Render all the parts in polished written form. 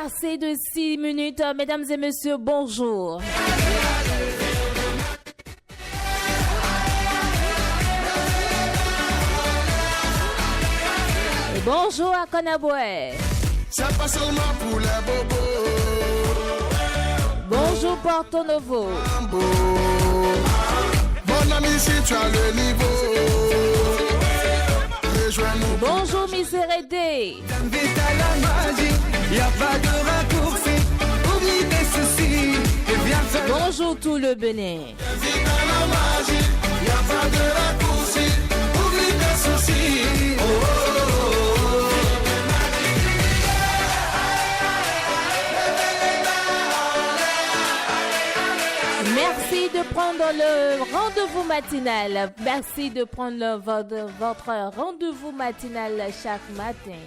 passé de 6 minutes. Mesdames et messieurs, bonjour. Et bonjour à Konaboué. C'est pas seulement pour les bobos. Bonjour Porto Novo. Mon ami, si tu as le niveau, rejoins-nous. Bonjour Miss Hérédé. T'invite à la magie, y a pas de raccourci. Oublie tes soucis et viens faire. Bonjour tout le Bénin. T'invite à la magie, y a pas de raccourci. Oublie tes soucis. Oh, oh, oh, oh. Merci de prendre le rendez-vous matinal. Merci de prendre votre rendez-vous matinal chaque matin.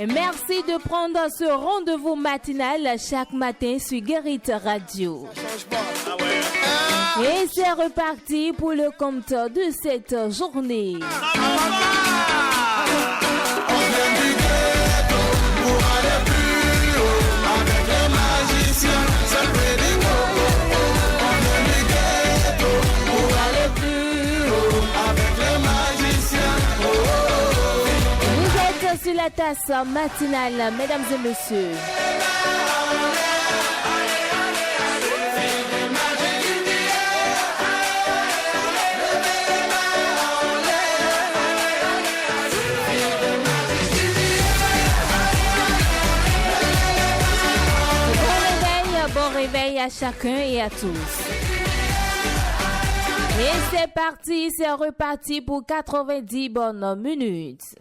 Merci de prendre ce rendez-vous matinal chaque matin sur Guérite Radio. Et c'est reparti pour le compte de cette journée. On vient du ghetto pour aller plus haut avec les magiciens, c'est pretty coco. On vient du ghetto pour aller plus haut avec les magiciens. Oh, oh, oh. Vous êtes sur la tasse matinale, mesdames et messieurs. Bon réveil à chacun et à tous. Et c'est parti, c'est reparti pour 90 bonnes minutes.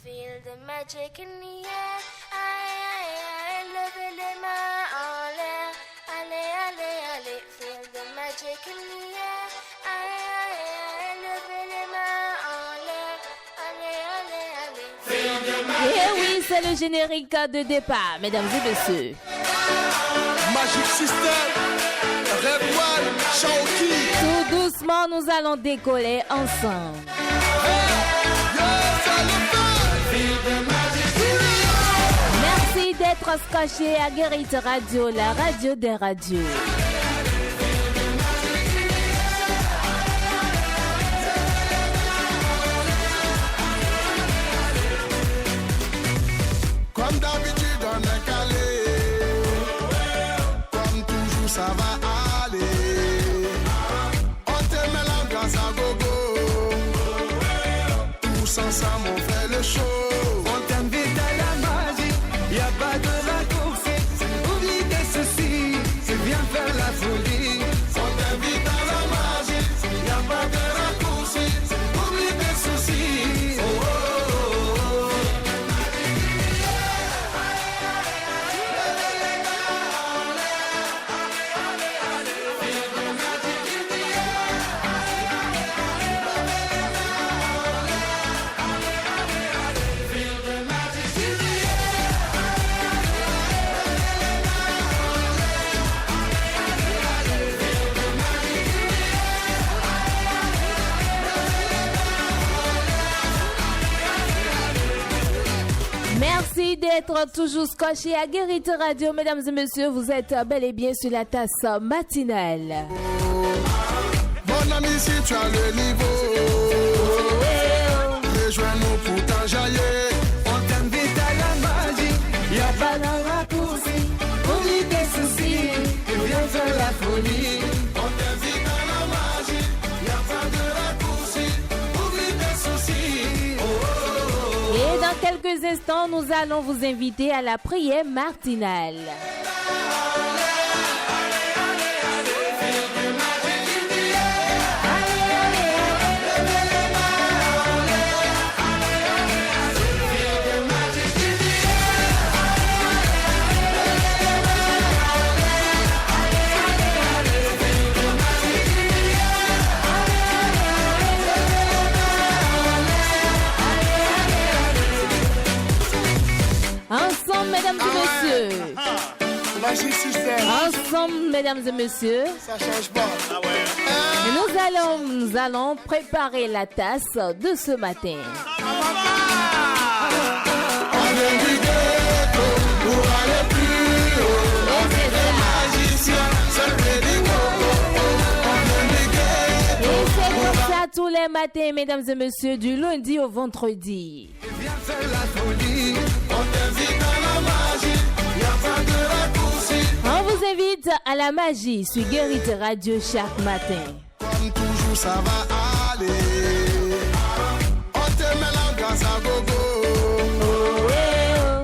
Feel the magic in the air. Aïe, levez les mains en l'air. Allez, allez, allez. Feel the magic in the air. Aïe, levez les mains en l'air. Allez, allez, allez. Feel the magic. Et oui, c'est le générique de départ, mesdames et messieurs. Magic System, Red One, Shawky. Tout doucement, nous allons décoller ensemble. Merci d'être scotché à Guérite Radio, la radio des radios. Comme d'habitude on est calé. Comme toujours ça va aller. On te met l'ambiance à gogo. Tous ensemble on fait le show. On t'invite à la magie, y a pas de raccourci. Oublie tes soucis et viens faire la folie. On t'invite à la magie. Y a pas de raccourci. Oublie tes soucis. Oh, oh, oh, oh. Merci d'être toujours scotché à Guérite Radio, mesdames et messieurs. Vous êtes bel et bien sur la tasse matinale. Mon ami, si tu as le niveau, rejoins-nous pour t'enjailler. On t'invite à la magie, y a pas de raccourci. Oublie tes soucis et viens faire la folie. On t'invite à la magie. Y a pas de raccourci. Oublie tes soucis. Oh, oh, oh. Et dans quelques instants, nous allons vous inviter à la prière matinale. mesdames et messieurs. Magie système. Ensemble, mesdames et messieurs. Ça change pas. Nous allons préparer la tasse de ce matin. On vient du ghetto pour aller plus haut. On fait des magiciens, c'est ready go. On vient du ghetto. Et c'est comme ça tous les matins, mesdames et messieurs, du lundi au vendredi. Viens faire la folie. On t'invite à la magie, y'a pas de raccourci. On vous invite à la magie sur Guérite Radio chaque matin. Comme toujours, ça va aller. On te met l'ambiance à gogo.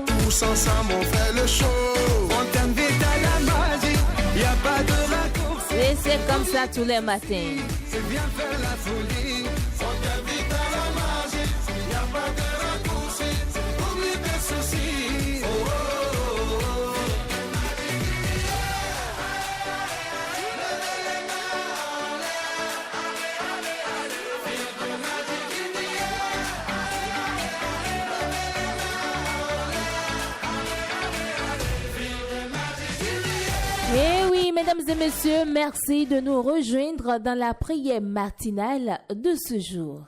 Tous ensemble, on fait le show. On t'invite à la magie. Y a pas de raccourci. Et c'est comme ça tous les matins. Viens faire la folie. On t'invite à la magie, y'a pas de raccourci. Oublie tes soucis. Oh, oh, oh, oh. Et oui, mesdames et messieurs, merci de nous rejoindre dans la prière matinale de ce jour.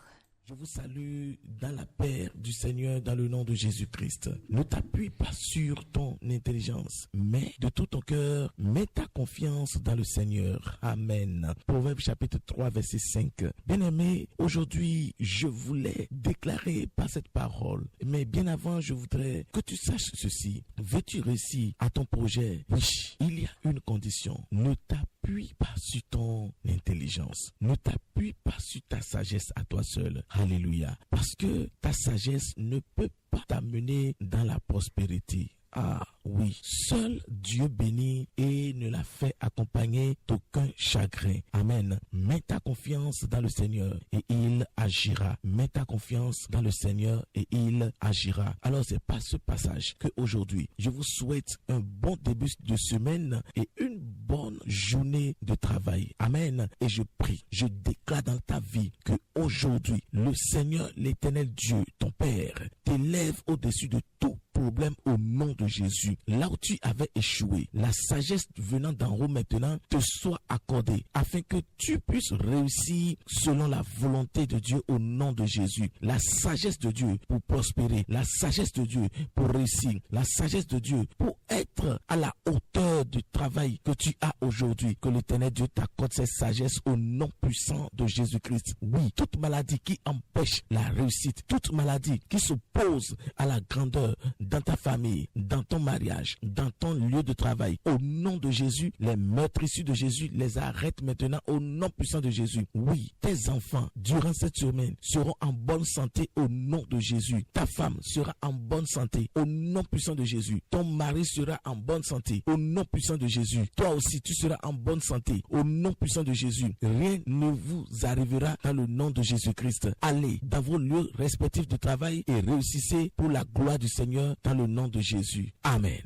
Je vous salue dans la paix du Seigneur, dans le nom de Jésus-Christ. Ne t'appuie pas sur ton intelligence, mais de tout ton cœur, mets ta confiance dans le Seigneur. Amen. Proverbe chapitre 3, verset 5. Bien-aimé, aujourd'hui, je voulais déclarer par cette parole, mais bien avant, je voudrais que tu saches ceci. Veux-tu réussir à ton projet? Oui, il y a une condition. Ne t'appuie pas sur ton intelligence. Ne t'appuie pas sur ta sagesse à toi seul. Alléluia. Parce que ta sagesse ne peut pas t'amener dans la prospérité. Ah oui, seul Dieu bénit et ne l'a fait accompagner d'aucun chagrin. Amen. Mets ta confiance dans le Seigneur et il agira. Mets ta confiance dans le Seigneur et il agira. Alors c'est par ce passage que aujourd'hui je vous souhaite un bon début de semaine et une bonne journée de travail. Amen. Et je prie, je déclare dans ta vie que aujourd'hui le Seigneur, l'Éternel Dieu, ton Père, t'élève au-dessus de tout problème au nom de Jésus. Là où tu avais échoué, la sagesse venant d'en haut maintenant te soit accordée afin que tu puisses réussir selon la volonté de Dieu au nom de Jésus. La sagesse de Dieu pour prospérer, la sagesse de Dieu pour réussir, la sagesse de Dieu pour être à la hauteur du travail que tu as aujourd'hui. Que l'Éternel Dieu t'accorde cette sagesse au nom puissant de Jésus-Christ. Oui, toute maladie qui empêche la réussite, toute maladie qui s'oppose à la grandeur dans ta famille, dans ton mariage, dans ton lieu de travail. Au nom de Jésus, les meurtres issus de Jésus les arrêtent maintenant au nom puissant de Jésus. Oui, tes enfants, durant cette semaine, seront en bonne santé au nom de Jésus. Ta femme sera en bonne santé au nom puissant de Jésus. Ton mari sera en bonne santé au nom puissant de Jésus. Toi aussi, tu seras en bonne santé au nom puissant de Jésus. Rien ne vous arrivera dans le nom de Jésus-Christ. Allez dans vos lieux respectifs de travail et réussissez pour la gloire du Seigneur dans le nom de Jésus. Amen.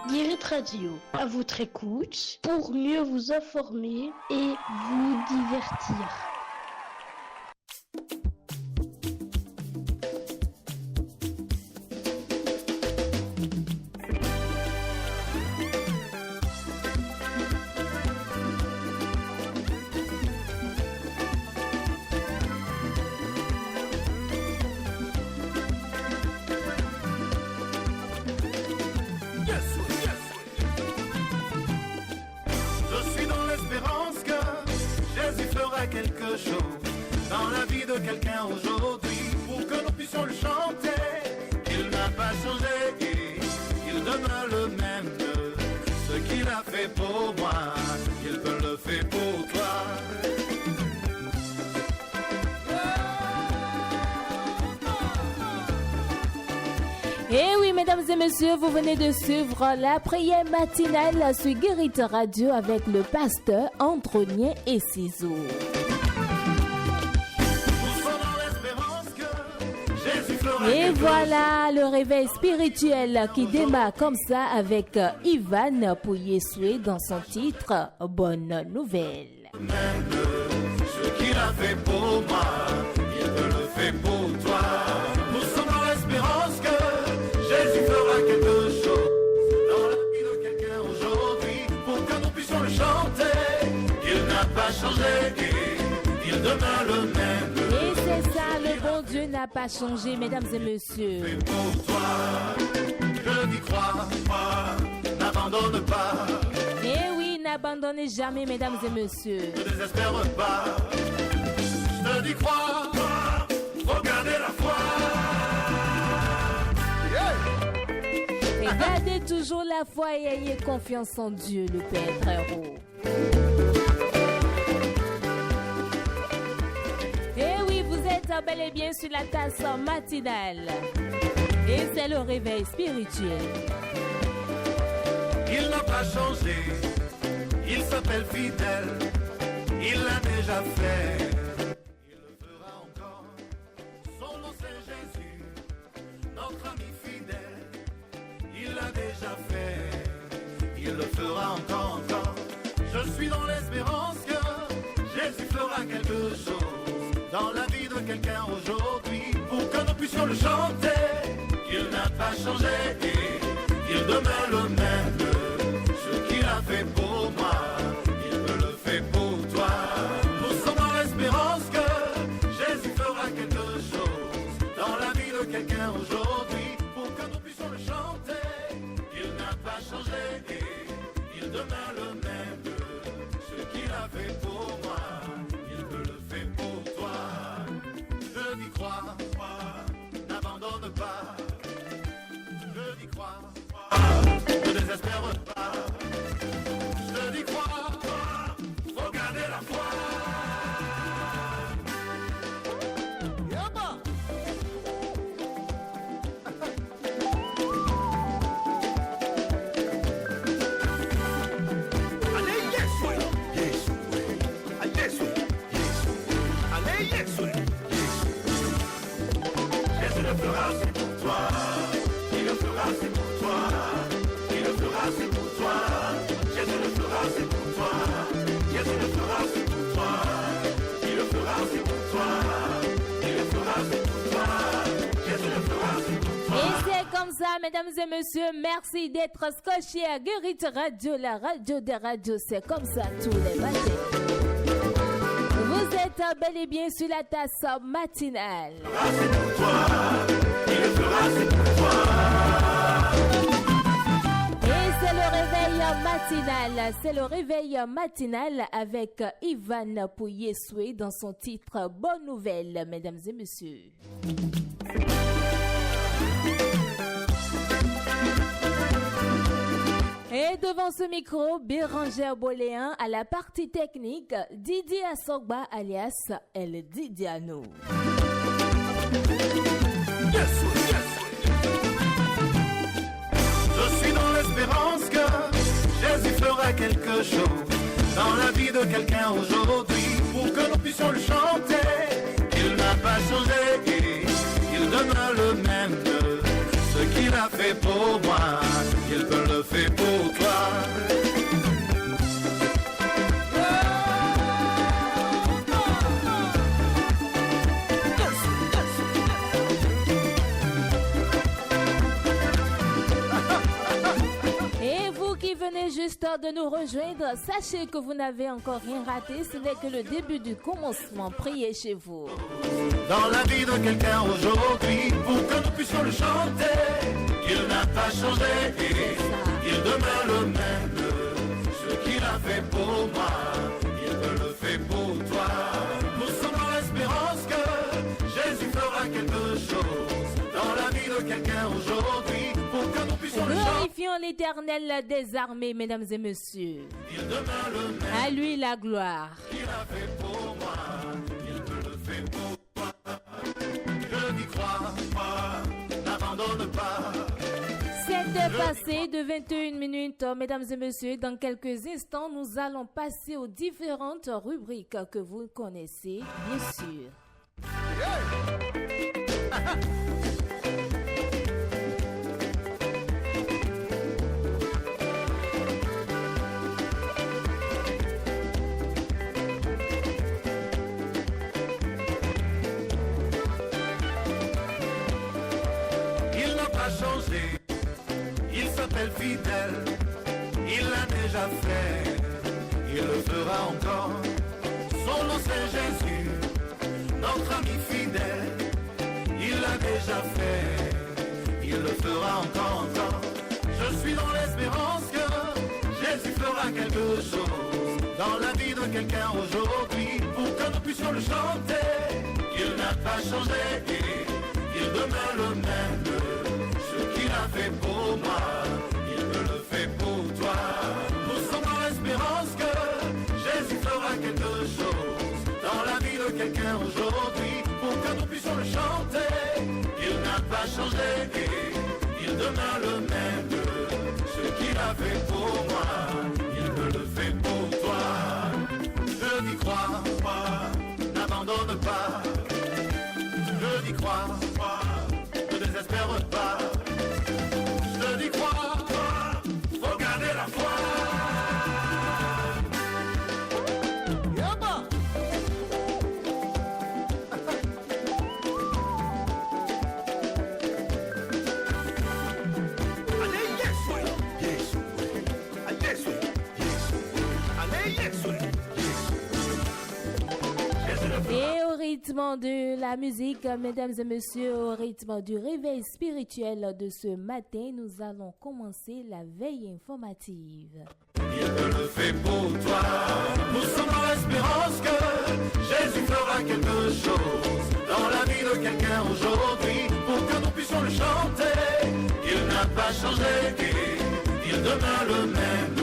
Guérite Radio, à votre écoute pour mieux vous informer et vous divertir. Quelque chose dans la vie de quelqu'un aujourd'hui pour que nous puissions le chanter. Il n'a pas changé, il demeure le même. Ce qu'il a fait pour moi, il peut le faire pour toi. Et oui, mesdames et messieurs, vous venez de suivre la prière matinale sur Guérite Radio avec le pasteur Andronien et Ciseaux. Et voilà le réveil spirituel qui démarre comme ça avec Ivan Pouillesoué dans son titre Bonne Nouvelle. Même ce qu'il a fait pour moi, il peut le faire pour toi. Nous sommes dans l'espérance que Jésus fera quelque demeure le même. Et c'est ça, le bon Dieu n'a pas changé, mesdames et messieurs. Et pour toi, je n'y crois pas, n'abandonne pas, Et oui, n'abandonnez jamais, mesdames et messieurs. ne désespère pas. Je te dis crois, faut garder la foi. Et gardez toujours la foi et ayez confiance en Dieu, le Père très haut. Et oui, vous êtes bel et bien sur la tasse matinale. Et c'est le réveil spirituel. Il n'a pas changé, il s'appelle fidèle, il l'a déjà fait, il le fera encore. Son nom c'est Jésus, notre ami fidèle, il l'a déjà fait, il le fera encore, encore. Je suis dans l'espérance que Jésus fera quelque chose dans la vie de quelqu'un aujourd'hui, pour que nous puissions le chanter, qu'il n'a pas changé et il demeure le même. Ce qu'il a fait pour moi, il me le fait pour toi. Nous sommes dans l'espérance que Jésus fera quelque chose dans la vie de quelqu'un aujourd'hui, pour que nous puissions le chanter. Il n'a pas changé et il demeure le même. Ce qu'il a fait pour moi, il me le fait pour toi. Je n'y crois pas, n'abandonne pas. Je n'y crois pas, ne désespère pas. Je n'y crois pas, faut garder la foi. Yaba. Allez, yes, ouais. Yes, ouais. Allez, yes, ouais. Yes, ouais. Allez, yes, ouais. Yes, ouais. Jésus le fera, c'est pour toi. Il le fera, c'est pour toi. Il le fera, c'est pour toi. Jésus le fera, c'est pour toi. Jésus le fera, c'est pour toi. Il le fera, c'est pour toi. Il le fera, c'est pour toi. Jésus le fera, c'est pour toi. Et c'est comme ça, mesdames et messieurs, merci d'être scotchés à Guérite Radio, la radio des radios, c'est comme ça tous les matins. Vous êtes bel et bien sur la tasse matinale. C'est pour toi. Il le fera, c'est pour toi. Et c'est le réveil matinal, c'est le réveil matinal avec Ivan Pouillesoué dans son titre Bonne Nouvelle, mesdames et messieurs. Et devant ce micro, Bérangère Boléen à la partie technique, Didier Assogba alias El Didiano. Yes, yes. Je suis dans l'espérance que Jésus fera quelque chose dans la vie de quelqu'un aujourd'hui, pour que nous puissions le chanter. Il n'a pas changé, il demeure le même. Ce qu'il a fait pour moi, il peut le faire pour toi. Et vous qui venez juste de nous rejoindre, sachez que vous n'avez encore rien raté, ce n'est que le début du commencement. Priez chez vous. Dans la vie de quelqu'un aujourd'hui, pour que nous puissions le chanter, il n'a pas changé, il demeure le même. Ce qu'il a fait pour moi, il peut le faire pour toi. Nous sommes dans l'espérance que Jésus fera quelque chose dans la vie de quelqu'un aujourd'hui, pour que nous puissions le chanter. Glorifions l'Éternel des armées, mesdames et messieurs. Il demeure le même. À lui la gloire. Ce qu'il a fait pour moi, il peut le faire pour toi. Je n'y crois pas, n'abandonne pas. C'est passé de 21 minutes, mesdames et messieurs. Dans quelques instants, nous allons passer aux différentes rubriques que vous connaissez, bien sûr. Il n'a pas changé, il s'appelle fidèle, il l'a déjà fait, il le fera encore. Son nom c'est Jésus, notre ami fidèle. Il l'a déjà fait, il le fera encore. Je suis dans l'espérance que Jésus fera quelque chose dans la vie de quelqu'un aujourd'hui, pour que nous puissions le chanter. Il n'a pas changé, il demeure le même. Ce qu'il a fait pour moi, il me le fait pour toi. Nous sommes dans l'espérance que Jésus fera quelque chose dans la vie de quelqu'un aujourd'hui, pour que nous puissions le chanter. Il n'a pas changé, il demeure le même. Ce qu'il a fait pour moi, il me le fait pour toi. Je dis crois, n'abandonne pas. Je dis crois, ne désespère pas. Je dis crois, faut garder la foi. Et au rythme de la musique, mesdames et messieurs, au rythme du réveil spirituel de ce matin, nous allons commencer la veille informative. Il te le fait pour toi. Nous sommes dans l'espérance que Jésus fera quelque chose dans la vie de quelqu'un aujourd'hui, pour que nous puissions le chanter. Il n'a pas changé, il demeure le même.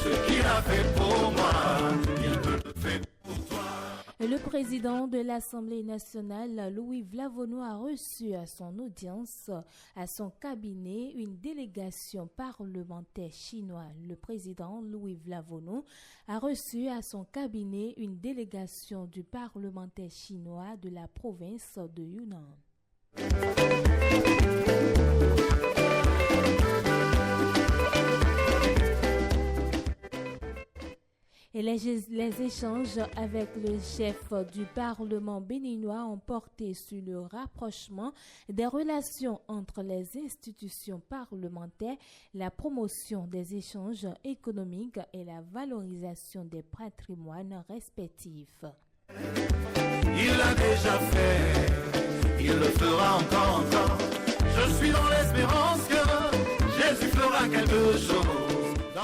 Ce qu'il a fait pour moi, il me le fait pour toi. Le président de l'Assemblée nationale, Louis Vlavono, a reçu à son audience, à son cabinet, une délégation parlementaire chinoise. Le président Louis Vlavono a reçu à son cabinet une délégation du parlementaire chinois de la province de Yunnan. Et les échanges avec le chef du Parlement béninois ont porté sur le rapprochement des relations entre les institutions parlementaires, la promotion des échanges économiques et la valorisation des patrimoines respectifs. Il l'a déjà fait, il le fera encore. Je suis dans l'espérance que Jésus fera quelque chose.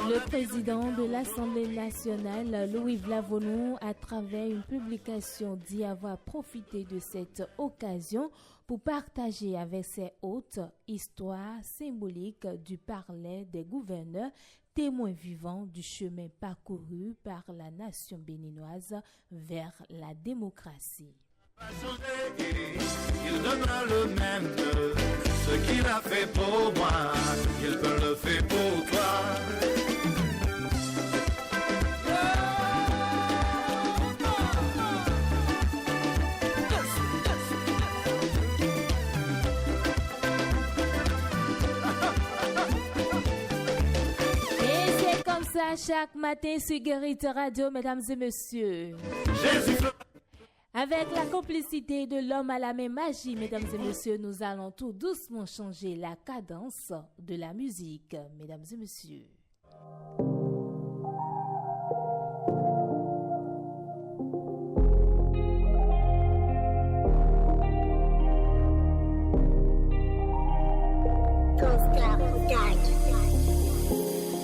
Le président de l'Assemblée nationale, Louis Vlavono, à travers une publication, dit avoir profité de cette occasion pour partager avec ses hôtes histoire symbolique du parler des gouverneurs, témoins vivants du chemin parcouru par la nation béninoise vers la démocratie. Il demeure le même. Ce qu'il a fait pour moi, il peut le faire pour toi. Chaque matin sur Guérite Radio, mesdames et messieurs. Avec la complicité de l'homme à la même magie, mesdames et messieurs, nous allons tout doucement changer la cadence de la musique, mesdames et messieurs.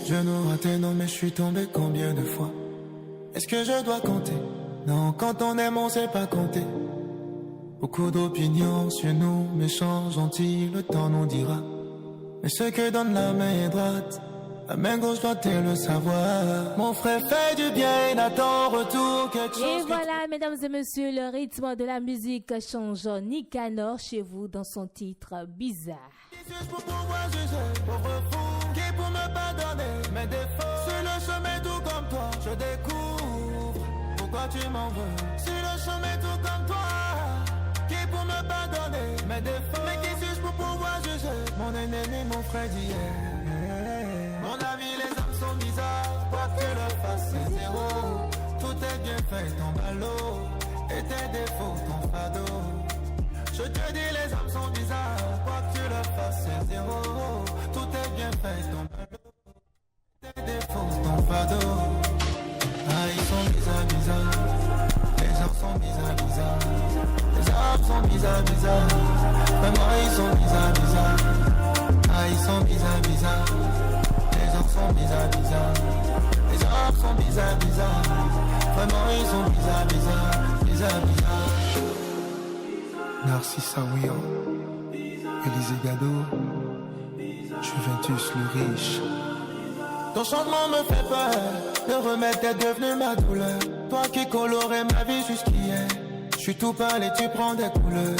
Genoux ratés, non mais je suis tombé combien de fois? Est-ce que je dois compter? Non, quand on aime on sait pas compter. Beaucoup d'opinions sur nous, méchants, gentils, le temps nous dira. Mais ce que donne la main droite, la main gauche doit-elle le savoir? Mon frère fait du bien, il attend retour quelque chose. Et voilà, mesdames et messieurs, le rythme de la musique change. Nicanor chez vous dans son titre Bizarre. Pour pouvoir juger, pauvre fou, qui pour me pardonner mes défauts. Sur le chemin tout comme toi, je découvre pourquoi tu m'en veux. Sur le chemin tout comme toi, qui pour me pardonner mes défauts. Mais qui suis-je pour pouvoir juger mon ennemi, mon frère d'hier? Mon ami, les hommes sont bizarres, quoi que tu le fasses, c'est zéro. Tout est bien fait, ton ballot, et tes défauts, ton fardeau. Je te dis, les hommes sont bizarres, quoi que tu le fasses, c'est zéro. Tout est bien fait, ton ballot, tes défauts, ton fardeau. Ah, ils sont bizarres, bizarres. Les gens sont bizarres, bizarres. bizarres, bizarres. Vraiment ils sont bizarres, bizarres. Ah ils sont bizarres, bizarres. Les gens sont bizarres, bizarres. Les gens sont bizarres, bizarres. Vraiment ils sont bizarres, bizarres. Bizarres, bizarres. Narcisse Aouillon, Élisée Gado, Juventus le riche. Ton changement me fait peur, le remède est devenu ma douleur. Toi qui colorais ma vie jusqu'hier, je suis tout pâle et tu prends des couleurs.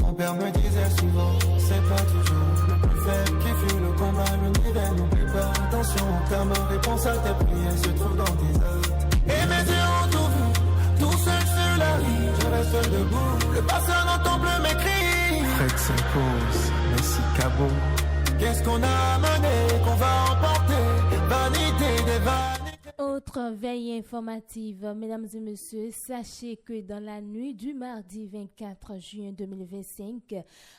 Mon père me disait souvent, c'est pas toujours le plus faible qui fut le combat, le niveau n'oublie pas. Attention, car ma réponse à tes prières se trouve dans tes actes. Et mes yeux ont tout vu, tout seul sur la rive, je reste debout. Le passé n'entend plus mes cris. Fred s'impose, Messi Cabo. Qu'est-ce qu'on a amené, qu'on va emporter? Vanité des vanités. Autre veille informative, mesdames et messieurs, sachez que dans la nuit du mardi 24 juin 2025,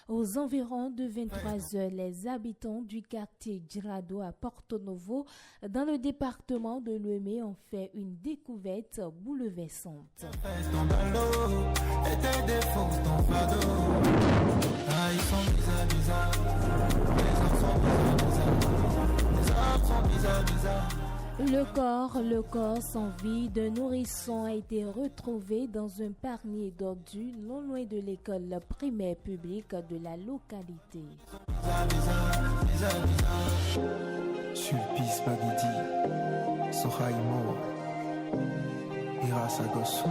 aux environs de 23h, les habitants du quartier Girado à Porto Novo, dans le département de Lomé, ont fait une découverte bouleversante. Le corps sans vie d'un nourrisson a été retrouvé dans un panier d'ordures non loin de l'école primaire publique de la localité. Sulpice Bagidi, Sohaïmo, Irasagosu.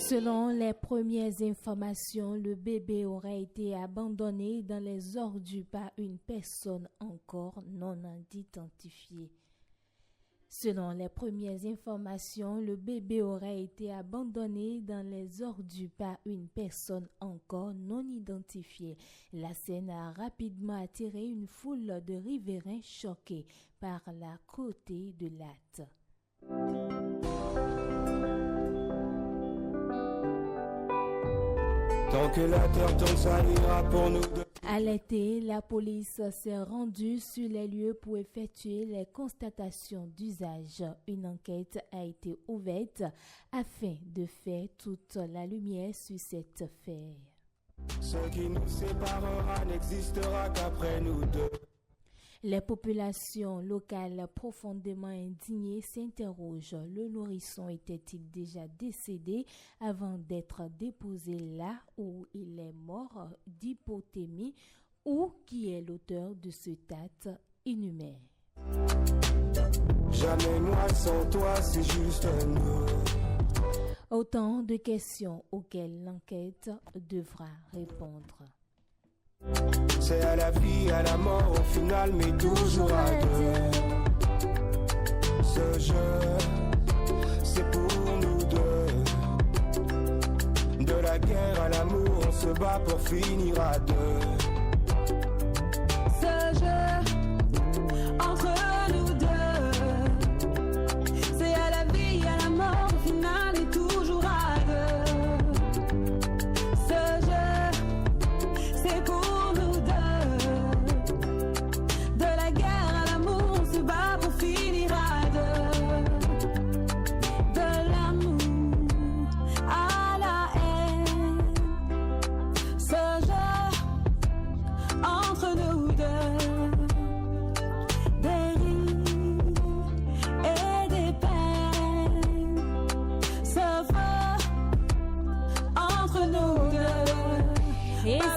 Selon les premières informations, le bébé aurait été abandonné dans les ordures par une personne encore non identifiée. Selon les premières informations, le bébé aurait été abandonné dans les ordures par une personne encore non identifiée. La scène a rapidement attiré une foule de riverains choqués par la cruauté de l'acte. Tant que la terre tourne, ça ira pour nous deux. À l'été, la police s'est rendue sur les lieux pour effectuer les constatations d'usage. Une enquête a été ouverte afin de faire toute la lumière sur cette affaire. Ce qui nous séparera n'existera qu'après nous deux. Les populations locales profondément indignées s'interrogent. Le nourrisson était-il déjà décédé avant d'être déposé là où il est mort d'hypothermie ou qui est l'auteur de cet acte inhumain? Jamais moi sans toi, c'est juste nous. Autant de questions auxquelles l'enquête devra répondre. C'est à la vie, à la mort, au final, mais toujours à deux. Ce jeu, c'est pour nous deux. De la guerre à l'amour, on se bat pour finir à deux. Ce jeu, entre nous deux, c'est à la vie, à la mort, au final, et toujours à deux. Ce jeu, c'est pour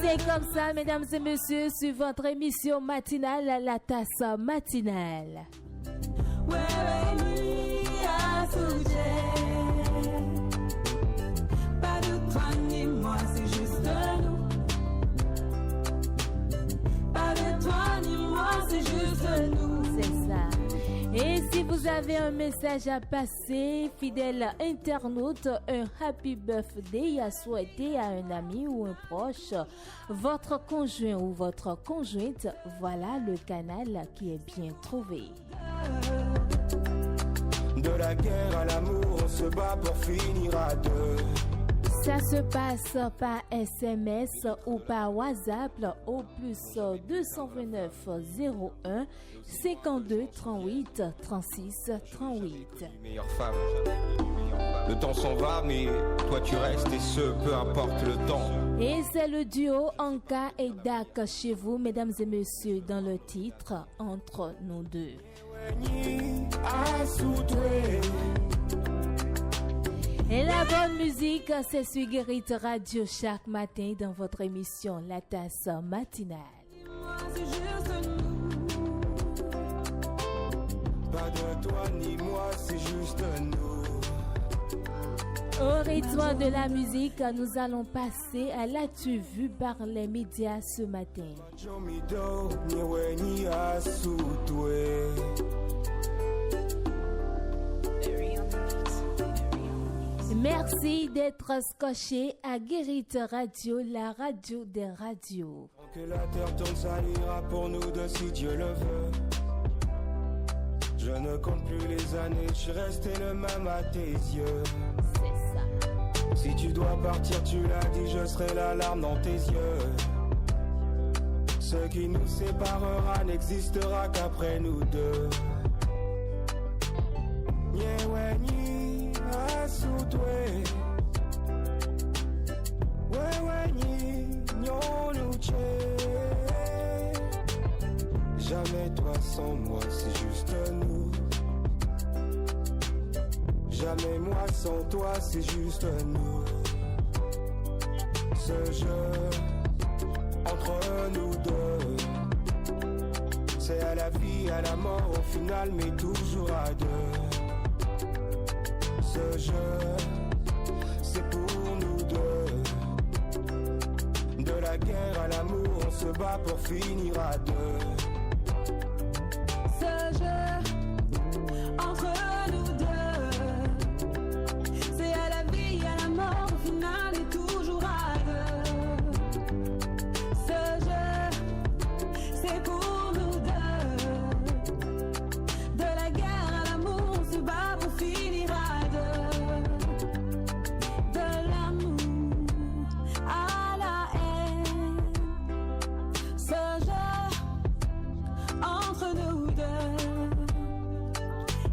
C'est comme ça, mesdames et messieurs, sur votre émission matinale, la tasse matinale. Pas de toi ni moi, c'est juste nous. Pas de toi ni moi, c'est juste nous. C'est ça. Et si vous avez un message à passer, fidèle internaute, un happy birthday à souhaiter à un ami ou un proche, votre conjoint ou votre conjointe, voilà le canal qui est bien trouvé. De la guerre à l'amour, on se bat pour finir à deux. Ça se passe par SMS ou par WhatsApp au plus 229 01 52 38 36 38. Meilleure femme. Le temps s'en va, mais toi tu restes et ce, peu importe le temps. Et c'est le duo Anka et Dak chez vous, mesdames et messieurs, dans le titre Entre nous deux. Et la bonne musique, c'est sur Guérit Radio chaque matin dans votre émission La Tasse Matinale. Pas de toi ni moi, c'est juste nous. Au rythme de la musique, nous allons passer à l'as-tu vu par les médias ce matin. Merci d'être scotché à Guérit Radio, la radio des radios. Que la terre tourne, ça ira pour nous deux si Dieu le veut. Je ne compte plus les années, je suis resté le même à tes yeux. C'est ça. Si tu dois partir, tu l'as dit, je serai la larme dans tes yeux. Ce qui nous séparera n'existera qu'après nous deux. Nyeweni asutwe, weweni nyonuche. Jamais toi sans moi, c'est juste nous. Jamais moi sans toi, c'est juste nous. Ce jeu entre nous deux, c'est à la vie, à la mort, au final, mais toujours à deux. Ce jeu, c'est pour nous deux. De la guerre à l'amour, on se bat pour finir à deux. Ce jeu entre nous deux, c'est à la vie, à la mort, au final et toujours à deux. Ce jeu, c'est pour nous deux. De la guerre à l'amour, on se bat pour finir à deux. De l'amour à la haine. Ce jeu entre nous deux,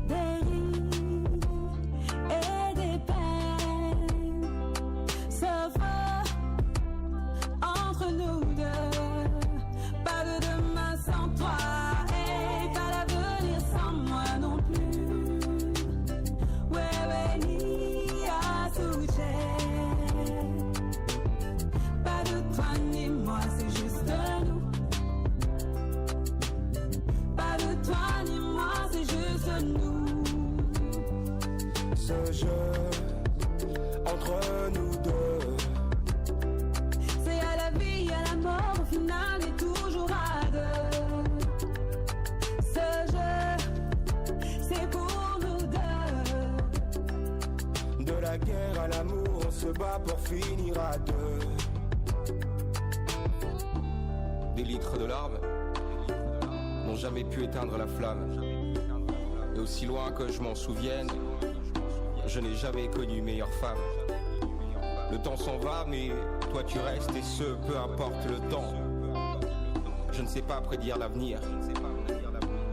des rires et des peines. Ce feu entre nous deux, pas de demain sans toi et pas d'avenir sans moi non plus. Ouais, ni à soucher. Pas de toi ni moi, c'est juste nous. Pas de toi ni moi, c'est juste nous. Ce jeu entre nous deux, C'est à la vie, à la mort, au final et toujours à deux. Ce jeu, c'est pour nous deux. de la guerre à l'amour, on se bat pour finir à deux. Des litres de larmes n'ont jamais pu éteindre la flamme. Et aussi loin que je m'en souvienne, je n'ai jamais connu meilleure femme. Le temps s'en va, mais toi tu restes et ce, peu importe le temps. Je ne sais pas prédire l'avenir,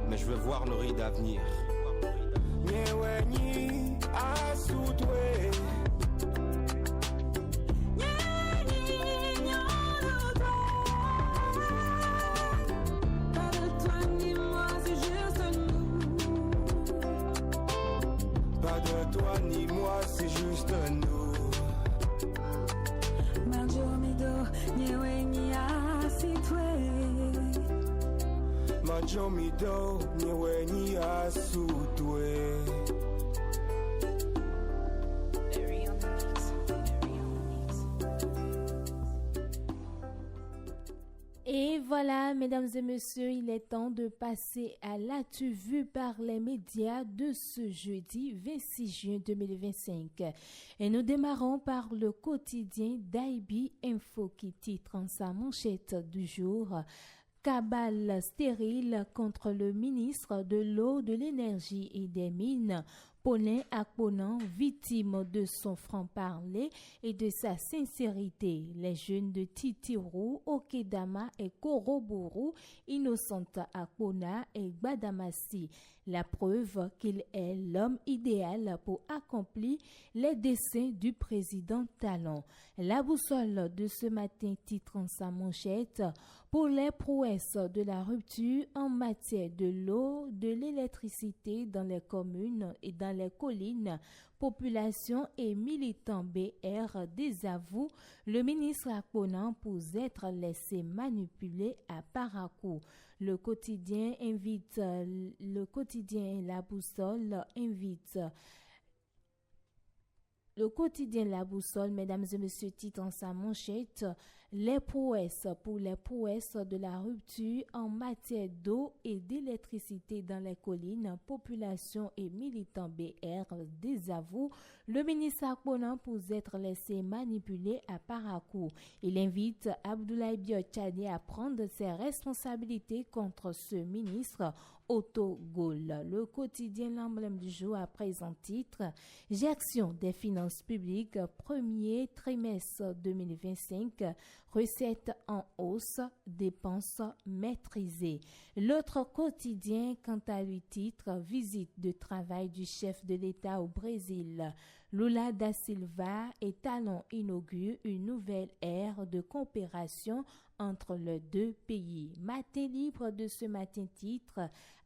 mais je veux voir nos rides à venir. Nyeweni asutwe. Pas de toi ni moi, c'est juste nous. Pas de toi ni moi, c'est juste nous. Majomido, nyewe ni asitwe. Majomido, nyeweni asutwe. Et voilà, mesdames et messieurs, il est temps de passer à l'as-tu vu par les médias de ce jeudi 26 juin 2025. Et nous démarrons par le quotidien d'IB Info qui titre en sa manchette du jour Cabale stérile contre le ministre de l'eau, de l'énergie et des mines Ponin Akponan, victime de son franc-parler et de sa sincérité. Les jeunes de Titirou, Okedama et Koroburu, Innocenta Akpona et Gbadamassi. La preuve qu'il est l'homme idéal pour accomplir les desseins du président Talon. La boussole de ce matin titre en sa manchette pour les prouesses de la rupture en matière de l'eau, de l'électricité dans les communes et dans les collines. Population et militants BR désavouent le ministre Akponan pour être laissé manipuler à Parakou. Le quotidien La Boussole invite. Le quotidien La Boussole, mesdames et messieurs, titre en sa manchette les prouesses pour les prouesses de la rupture en matière d'eau et d'électricité dans les collines. Population et militants BR désavouent le ministre Akponan pour être laissé manipuler à Parakou. Il invite Abdoulaye Biotchani à prendre ses responsabilités contre ce ministre. Otto Gaulle. Le quotidien L'Emblème du jour a présent titre gestion des finances publiques, premier trimestre 2025, recettes en hausse, dépenses maîtrisées. L'autre quotidien, quant à lui, titre visite de travail du chef de l'État au Brésil. Lula da Silva et Talon inaugurent une nouvelle ère de coopération entre les deux pays. Matin libre de ce matin titre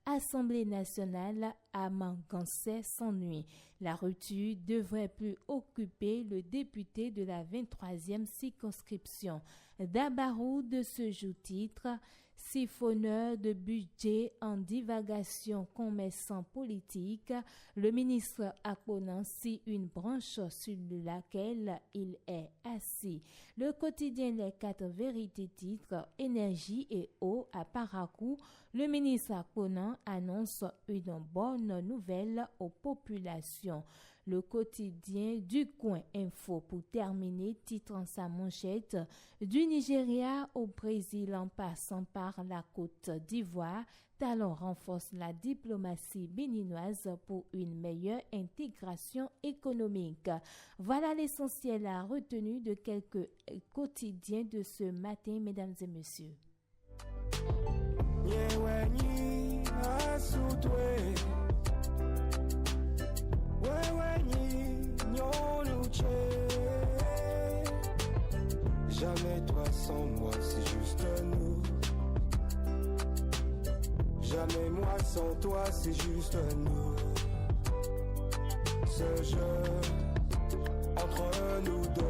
Assemblée nationale à Mangancé s'ennuie. La rupture devrait plus occuper le député de la 23e circonscription. Dabarou de ce jour titre siphonneur de budget en divagation commerçant politique, le ministre Akponan suit une branche sur laquelle il est assis. Le quotidien Les 4 vérités titre énergie et eau à Parakou, le ministre Akponan annonce une bonne nouvelle aux populations. Le quotidien du coin info pour terminer titre en sa manchette du Nigeria au Brésil en passant par la Côte d'Ivoire, Talon renforce la diplomatie béninoise pour une meilleure intégration économique. Voilà l'essentiel à retenue de quelques quotidiens de ce matin, mesdames et messieurs. Jamais toi sans moi, c'est juste nous. Jamais moi sans toi, c'est juste nous. Ce jeu entre nous deux.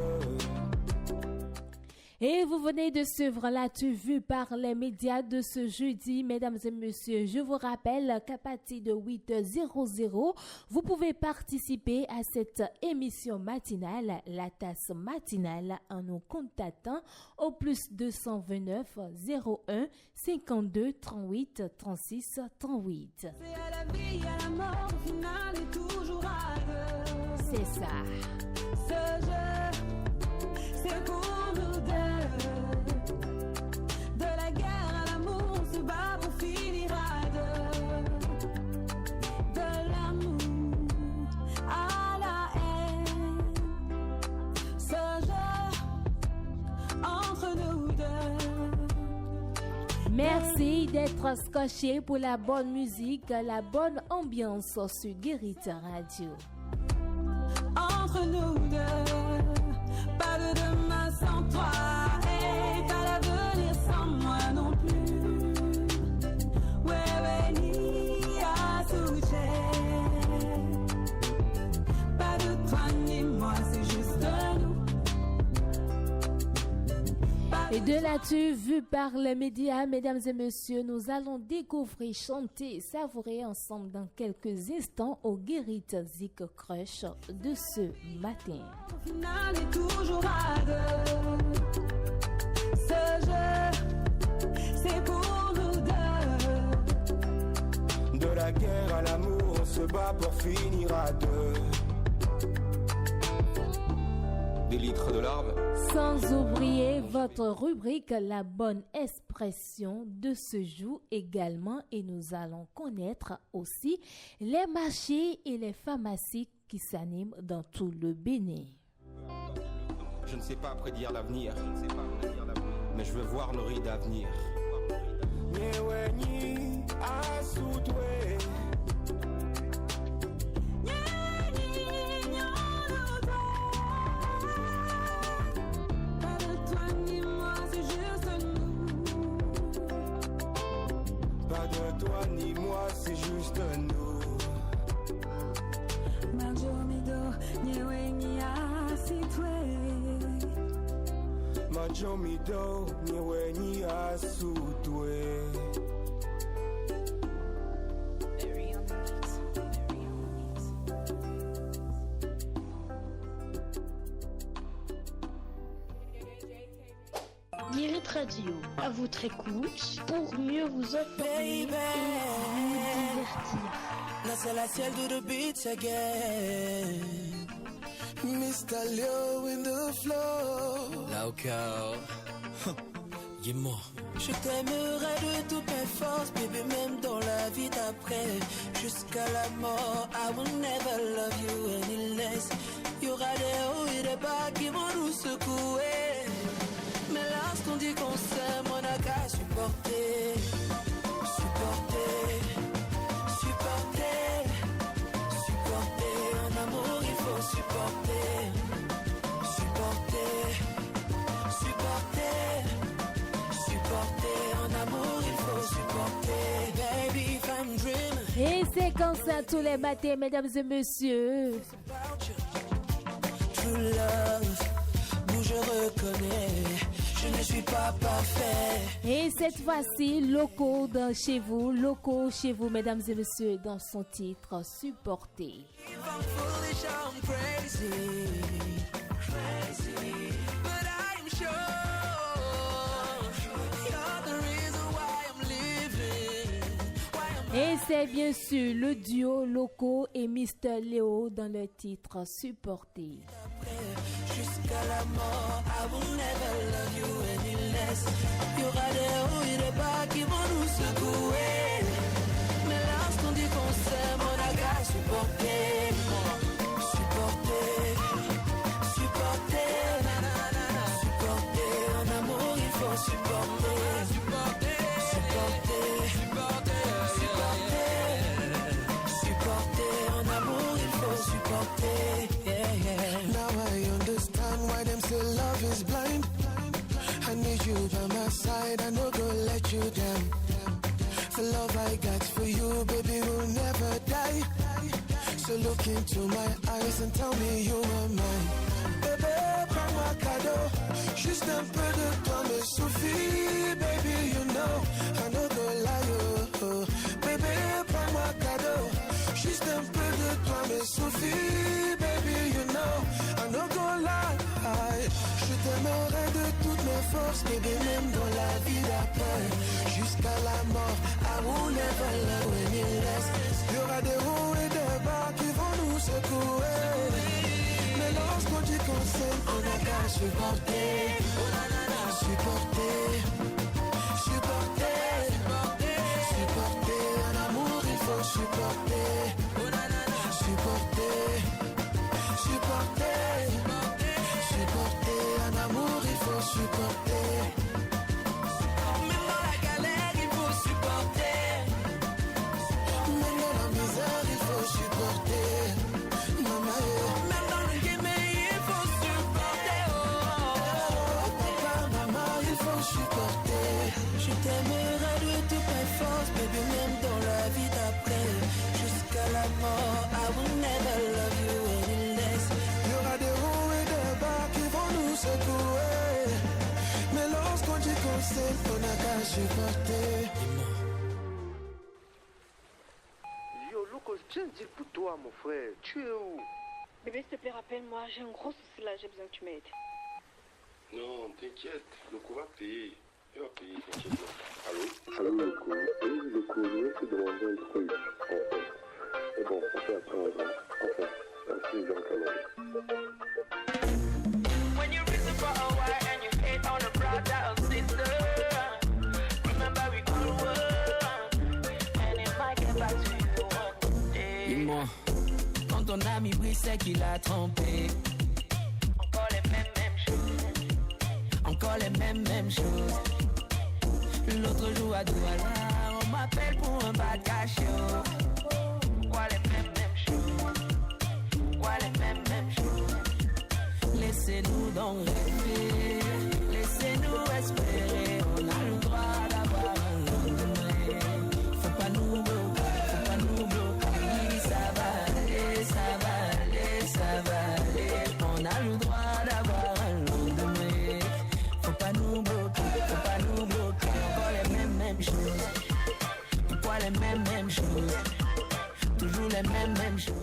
Et vous venez de suivre l'actu vue par les médias de ce jeudi, mesdames et messieurs. Je vous rappelle qu'à partir de 8h00, vous pouvez participer à cette émission matinale, la tasse matinale, en nous contactant au plus 229 01 52 38 36 38. C'est à la vie, à la mort, au final et toujours à deux. C'est ça. Ce jeu, c'est pour nous deux. De la guerre à l'amour, on se bat pour finir à deux. De l'amour à la haine. Ce jeu entre nous deux. Merci d'être scotché pour la bonne musique, la bonne ambiance sur Guérite Radio. Entre nous deux, pas de demain sans toi, et pas l'avenir sans moi non plus. Ouais, ni à soucher. Pas de toi ni moi, c'est juste nous. Et de là-dessus, vu par les médias, mesdames et messieurs, nous allons découvrir, chanter, savourer ensemble dans quelques instants au Guérite Zik Crush de ce matin. Au final est toujours à deux. Ce jeu, c'est pour nous deux. De la guerre à l'amour, on se bat pour finir à deux. Des litres de larmes. Sans oublier votre rubrique La Bonne Esprit. impressions de ce jour également et nous allons connaître aussi les marchés et les pharmacies qui s'animent dans tout le Bénin. Je ne sais pas prédire l'avenir, mais je veux voir nos rides d'avenir. Pas de toi ni moi, c'est juste nous. Majomido, nyewe ni asutwe. Guérite Radio, à votre écoute pour mieux vous informer et vous divertir. That's all I tell to the beats again. Mr. Leo in the flow. Laucal. Dis-moi. Je t'aimerai de toutes mes forces, bébé, même dans la vie d'après. Jusqu'à la mort, I will never love you any less. Y aura des hauts et des bas qui vont nous secouer. Mais lorsqu'on dit qu'on s'aime, on n'a qu'à supporter. Supporter. Supporter. Supporter. En amour, il faut supporter. Supporter. Supporter. Supporter. En amour, il faut supporter. Baby, if I'm dreaming. Et c'est comme ça tous les matins, mesdames et messieurs. True love, où je reconnais, je ne suis pas parfait. Et cette fois-ci, locaux chez vous, mesdames et messieurs, dans son titre Supporter. If I'm foolish, I'm crazy, but I'm sure you're the reason why I'm living, why I'm Et c'est bien sûr le duo Loco et Mr. Léo dans le titre Supporter. jusqu'à la mort. I will never love you any less. Y aura des hauts et des bas qui vont nous secouer. Mais lorsqu'on dit qu'on s'aime, on a qu'à supporter. Supporter. Supporter. Supporter. En amour, il faut supporter. Supporter. Supporter. Supporter. En amour, il faut supporter. Now I understand why them say love is blind. I need you by my side, I no go let you down. The love I got for you, baby, will never die. So look into my eyes and tell me you are mine. Bébé, prends-moi cadeau, juste un peu de toi me suffit. Baby, you know, I no go lie, oh. Bébé, prends-moi cadeau, juste un peu de toi me suffit. Baby, you know, I no go lie. Je t'aimerai de toutes mes forces, bébé, même dans la vie d'après. Jusqu'à la mort, I will never love any less. Y aura des hauts et des bas qui vont nous secouer. Mais lorsqu'on dit qu'on s'aime, on n'a qu'à supporter. Supporter. Supporter. Supporter. En amour, il faut supporter. Supporter. Supporter. Supporter. En amour, il faut supporter. Même dans la galère, il faut supporter. Même dans la misère, il faut supporter. Maman, même dans le game, il faut supporter. Oh, papa, maman, il faut supporter. Je t'aimerai de toutes mes forces, baby, même dans la vie d'après. Jusqu'à la mort, I will never love you any less. Il y aura des hauts et des bas qui vont nous secouer. Mais lorsqu'on dit qu'on s'aime, on n'a qu'à supporter. Yo, Loco, je viens de dire pour toi, mon frère. Tu es où? Bébé, s'il te plaît, rappelle-moi, j'ai un gros souci là, j'ai besoin que tu m'aides. Non, t'inquiète, Loco va payer. Il va payer, t'inquiète. Allô? Allô, Loco. Oui, Loco, je vais te demander un truc, en fait. Et bon, on fait après, on va. Enfin, merci, Jean-Claude. When you reason for a while and you hate on a brother or sister, ton ami Brisset qui l'a trompé. Encore les mêmes choses. Encore les mêmes choses. L'autre jour à Douala, on m'appelle pour un bad cachot. Pourquoi les mêmes choses? Pourquoi les mêmes choses? Laissez-nous donc rêver, laissez-nous espérer. On a le droit d'avoir un lendemain. Faut pas nous bloquer, ça va aller, ça va aller, ça va aller. On a le droit d'avoir un lendemain. Faut pas nous bloquer, faut pas nous bloquer. Encore les mêmes choses. Pourquoi les mêmes choses? Toujours les mêmes choses.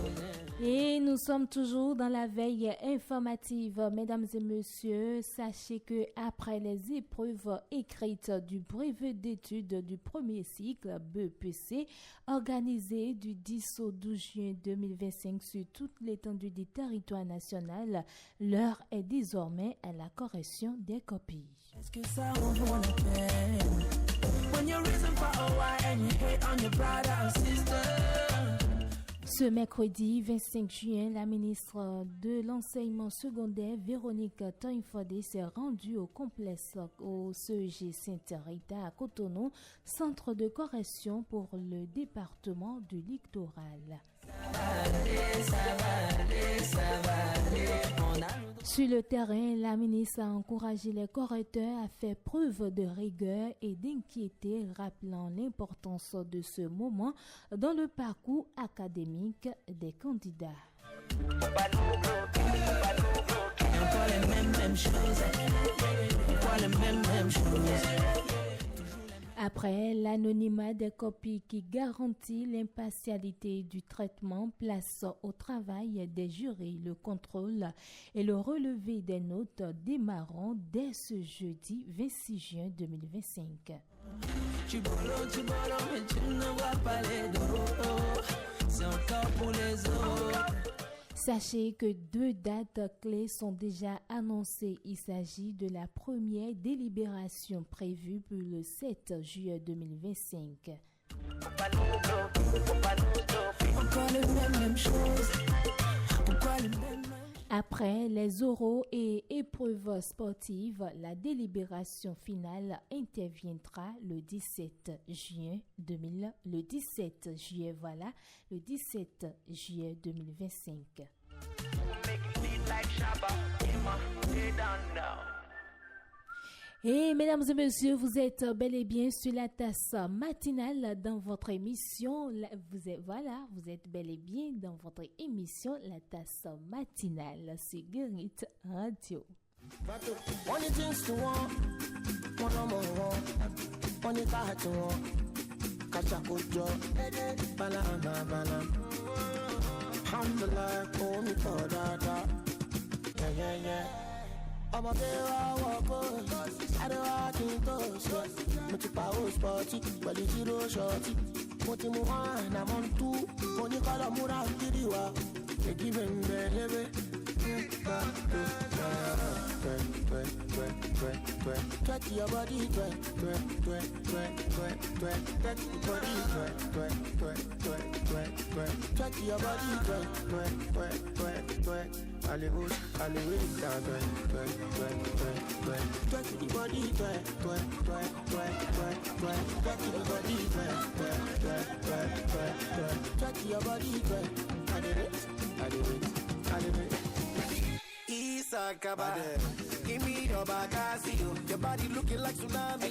Et nous sommes toujours dans la veille informative. Mesdames et messieurs, sachez que après les épreuves écrites du brevet d'études du premier cycle BEPC, organisé du 10 au 12 juin 2025 sur toute l'étendue du territoire national, l'heure est désormais à la correction des copies. Est-ce que ça en vaut la peine? When you reason for a why and you hate on your brother and sister. Ce mercredi 25 juin, la ministre de l'Enseignement secondaire, Véronique Toinfodé, s'est rendue au complexe au CEG Sainte-Rita à Cotonou, centre de correction pour le département du littoral. Sur le terrain, la ministre a encouragé les correcteurs à faire preuve de rigueur et d'inquiété, rappelant l'importance de ce moment dans le parcours académique des candidats. Après l'anonymat des copies qui garantit l'impartialité du traitement, place au travail des jurys, le contrôle et le relevé des notes démarrant dès ce jeudi 26 juin 2025. C'est encore pour les autres. Sachez que 2 dates clés sont déjà annoncées. Il s'agit de la première délibération prévue pour le 7 juillet 2025. Après les oraux et épreuves sportives, la délibération finale interviendra le 17 juillet 2025. Et mesdames et messieurs, vous êtes bel et bien sur la tasse matinale dans votre émission. Vous êtes bel et bien dans votre émission La Tasse matinale sur Guérit Radio. I'm a girl, walk on. I don't want to touch. But you power sporty, well it's zero shorty. But you move on, I'm on 2. When you call a mura, Kiriwa, they give him baby. Touch your body, touch your body, allez gauche, allez oui, touch the body, touch your body, allez oui. Give me your your body looking like tsunami.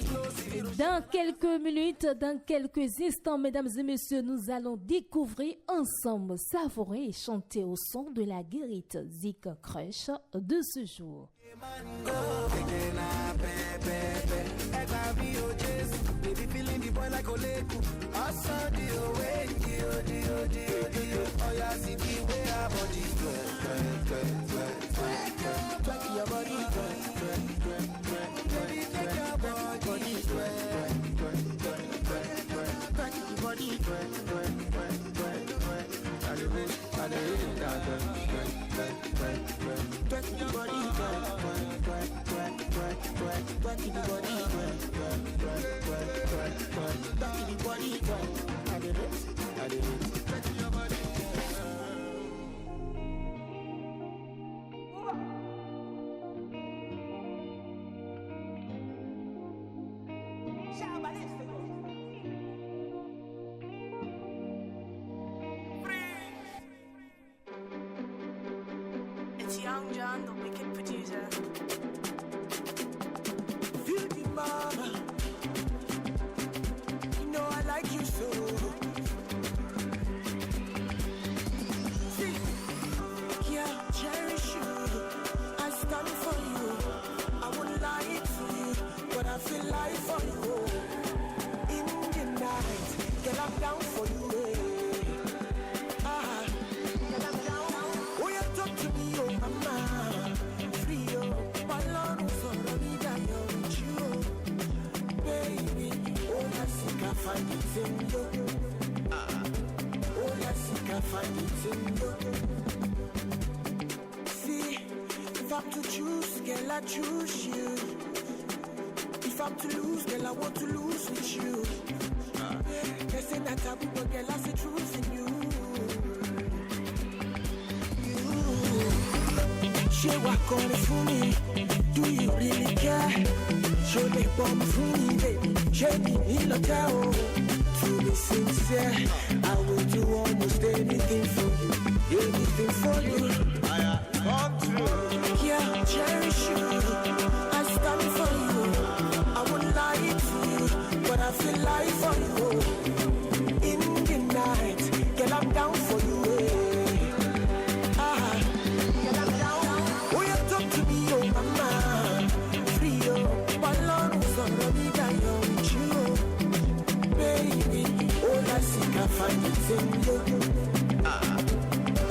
Dans quelques minutes, dans quelques instants, mesdames et messieurs, nous allons découvrir ensemble, savourer et chanter au son de la guérite Zik Crush de ce jour. Your body, Young John, the wicked producer. Beauty mama, you know I like you so. See, yeah, cherish you. I stand for you. I wouldn't lie to you, but I feel like for you. In the night, girl, I'm down for you. Girl, I'm down. Oh, you talk to me, oh mama, free oh. Balance for the vida, you're with you, baby. Oh, I think I find it in you. Oh, I think I find it in you. See, if I'm to choose, girl, I choose you. If I'm to lose, girl, I want to lose with you. They say that taboo, but girl, I see truth in you. She walk on it for me. Do you really care? Show me bomb for me, baby. Show me in the tower. To be sincere, I will do almost anything for you. Anything for you. Yeah, cherish you. I stand for you. I wouldn't lie to you, but I feel like for you. In the night, girl, I'm down for you. Girl, I'm down. Oh, you talk to me, oh mama, free oh. Balance on the vida, you're with you, baby. All I seek, I find it in you.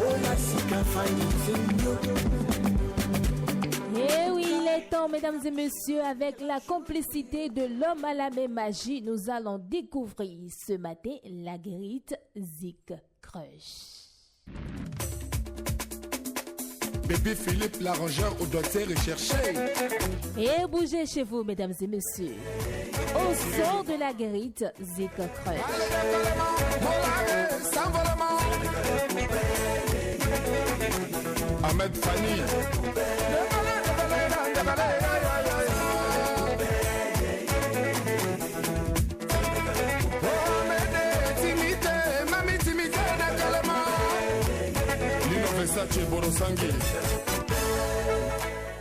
All I seek, I find it in you. Et oui, il est temps, mesdames et messieurs, avec la complicité de l'homme à la même magie, nous allons découvrir ce matin la guérite Zik Crush. Bébé Philippe, l'arrangeur au docteur recherché. Et bougez chez vous, mesdames et messieurs, au son de la guérite Zik Crush. Ahmed Fanny.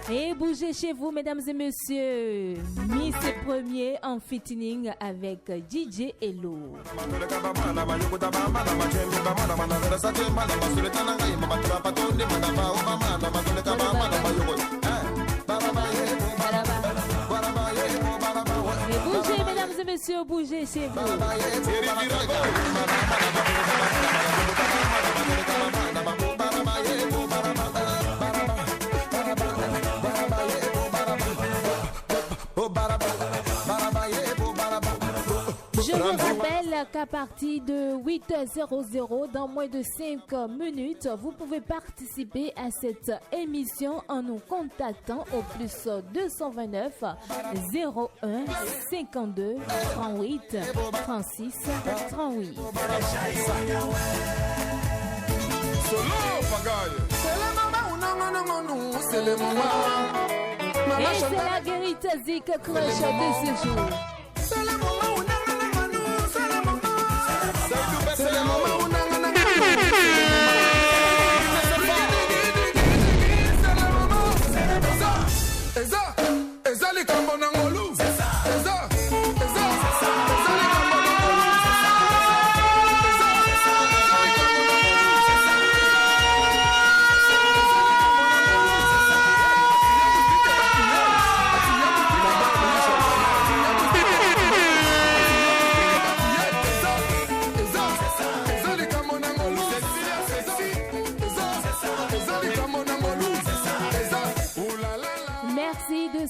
Et bougez chez vous, mesdames et messieurs. Miss Premier en featuring avec DJ Hello. Et bougez, mesdames et messieurs, bougez chez vous. Je vous rappelle qu'à partir de 8h00, dans moins de 5 minutes, vous pouvez participer à cette émission en nous contactant au plus 229 01 52 38 36 38. Et c'est la guérite Zik Crush de ce jour. C'est le moment où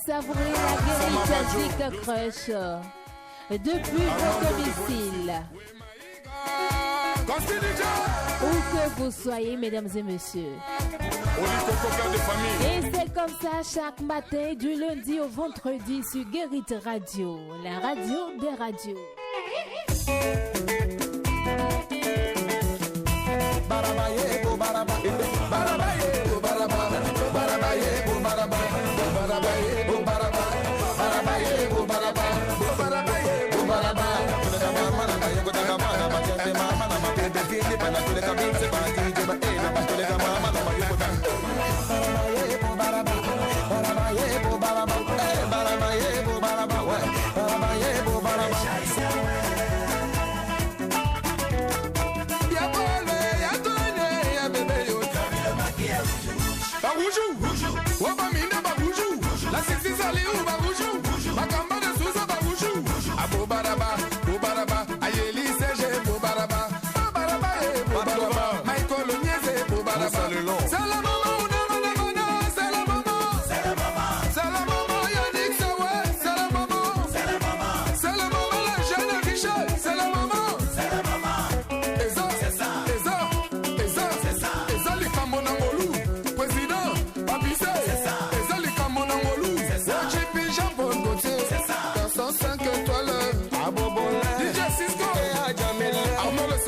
savourer la guérite Zik Crush depuis votre domicile. Où que vous soyez, mesdames et messieurs. Et c'est comme ça chaque matin, du lundi au vendredi sur Guérite Radio, la radio des radios.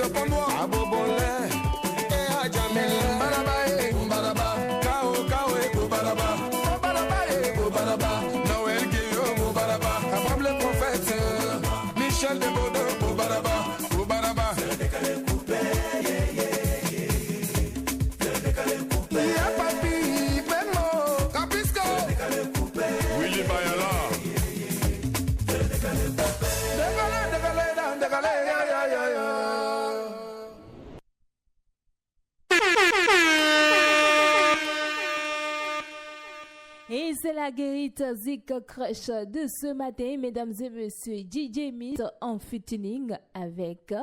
serpent noir. à Bobolin et à Djamé. Baraba et Baraba. Kao, Kao et Bobaraba. Baraba et Baraba. Noël Guillaume, Bobaraba. Abraham le prophète. Michel de Baudin, Bobaraba. Bobaraba. Y'a papi, Bemo, Capisco. Willy Bayala. Dégalé, ya, ya, ya, ya. Et c'est la guérite Zik Crush de ce matin, mesdames et messieurs. DJ Miss en featuring avec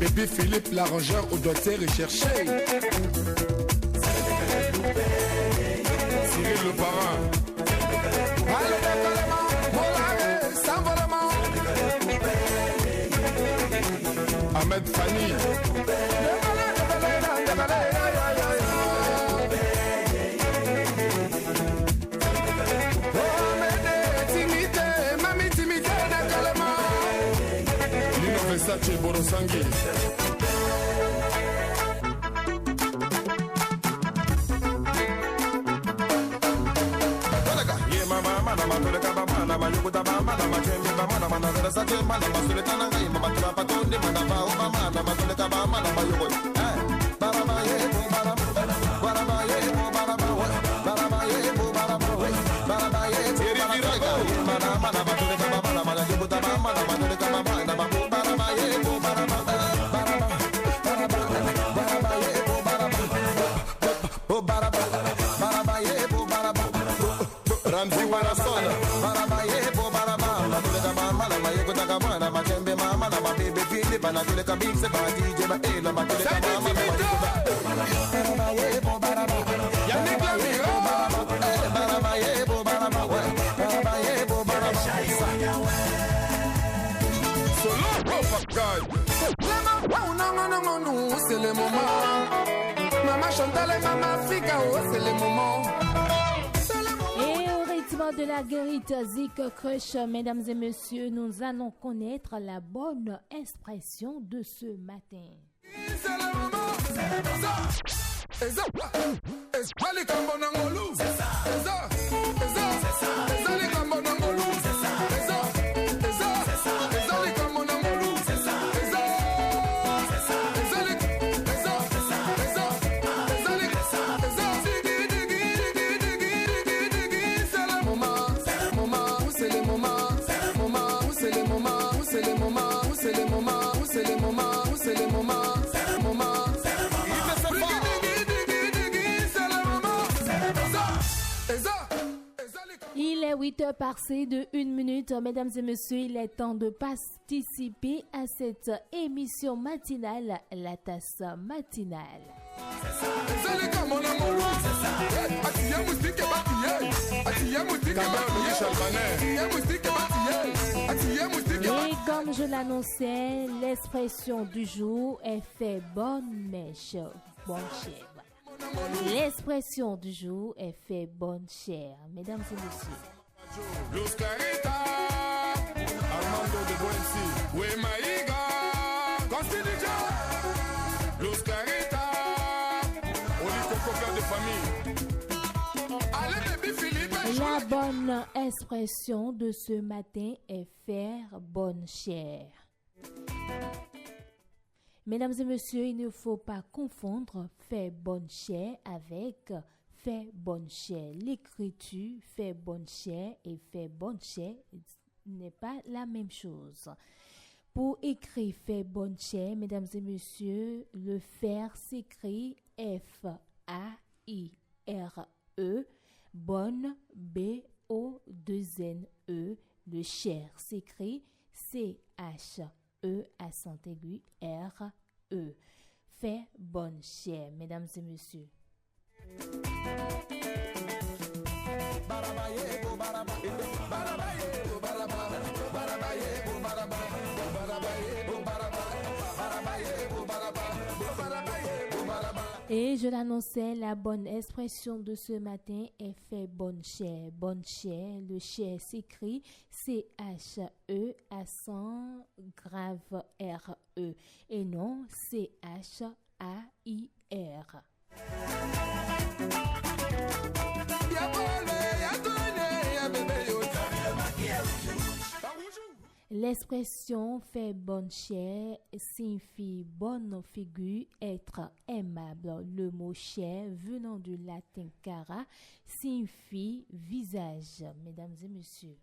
Bébé Philippe, l'arrangeur au doigté recherché. Cyril le parrain. Allez, décollement, volare, s'envolement. Ahmed Fanny. Dégalé, ya, ya, ya, ya. Oh, Médé, timité, mami timité, décollement. Lino Versace Borosangui. Yeah, mama, mana, matole kababa, nama, yukuta bama, nama, chembe bama, nama, nazara sache, mana, masule tanangai, mama, tura patonde, mana, ba, obama, nama, matole kabama, nama, yuko. Baraba, ye, bo, baraba, baraba, ye, bo, baraba, baraba, ye, bo, baraba, baraba, ye, bo, baraba, mana, mana, matole kababa, nama, yukuta bama, nama, matole kababa, nama, bo, baraba, ye, bo, baraba, baraba, baraba, baraba, ye, bo, baraba, bo, baraba, baraba, ye, bo, baraba. Ramzi Warasona, Barabaye, Bobaraba, Matuleka Mama, Mayeka Gamana, Makembe Mama, my baby Philip, and Atuleka Big Sebati, Jeba, Matuleka Mama, Barabaye, Bobaraba, Barabaye, Bobaraba, Barabaye, Bobaraba. Solo, oh fuck God. Non, c'est le moment. Maman Chantal et Maman Africa, oh, c'est le moment. de la guérite Zik Crush, mesdames et messieurs, nous allons connaître la bonne expression de ce matin. Il est 8h passées de 1 minute. Mesdames et messieurs, il est temps de participer à cette émission matinale, la tasse matinale. Et comme je l'annonçais, l'expression du jour est fait bonne mèche, bonne chèvre. L'expression du jour est fait bonne chère, mesdames et messieurs. Luz Clarita, Armando de Buensi, Wemaiga, Constidija, Luz Clarita, Olico Coca de famille. La bonne expression de ce matin est faire bonne chère. Mesdames et messieurs, il ne faut pas confondre faire bonne chère avec fait bonne chère. L'écriture fait bonne chère et fait bonne chère n'est pas la même chose. Pour écrire fait bonne chère, mesdames et messieurs, le faire s'écrit F-A-I-R-E, bonne B-O-2-N-E, le chère s'écrit C-H-E accent aigu R-E. Fait bonne chère, mesdames et messieurs. Et je l'annonçais, la bonne expression de ce matin est fait bonne chair. Bonne chair, le chair s'écrit C-H-E accent grave R-E et non C-H-A-I-R. L'expression fait bonne chair signifie bonne figure, être aimable. Le mot chair venant du latin cara signifie visage. Mesdames et messieurs.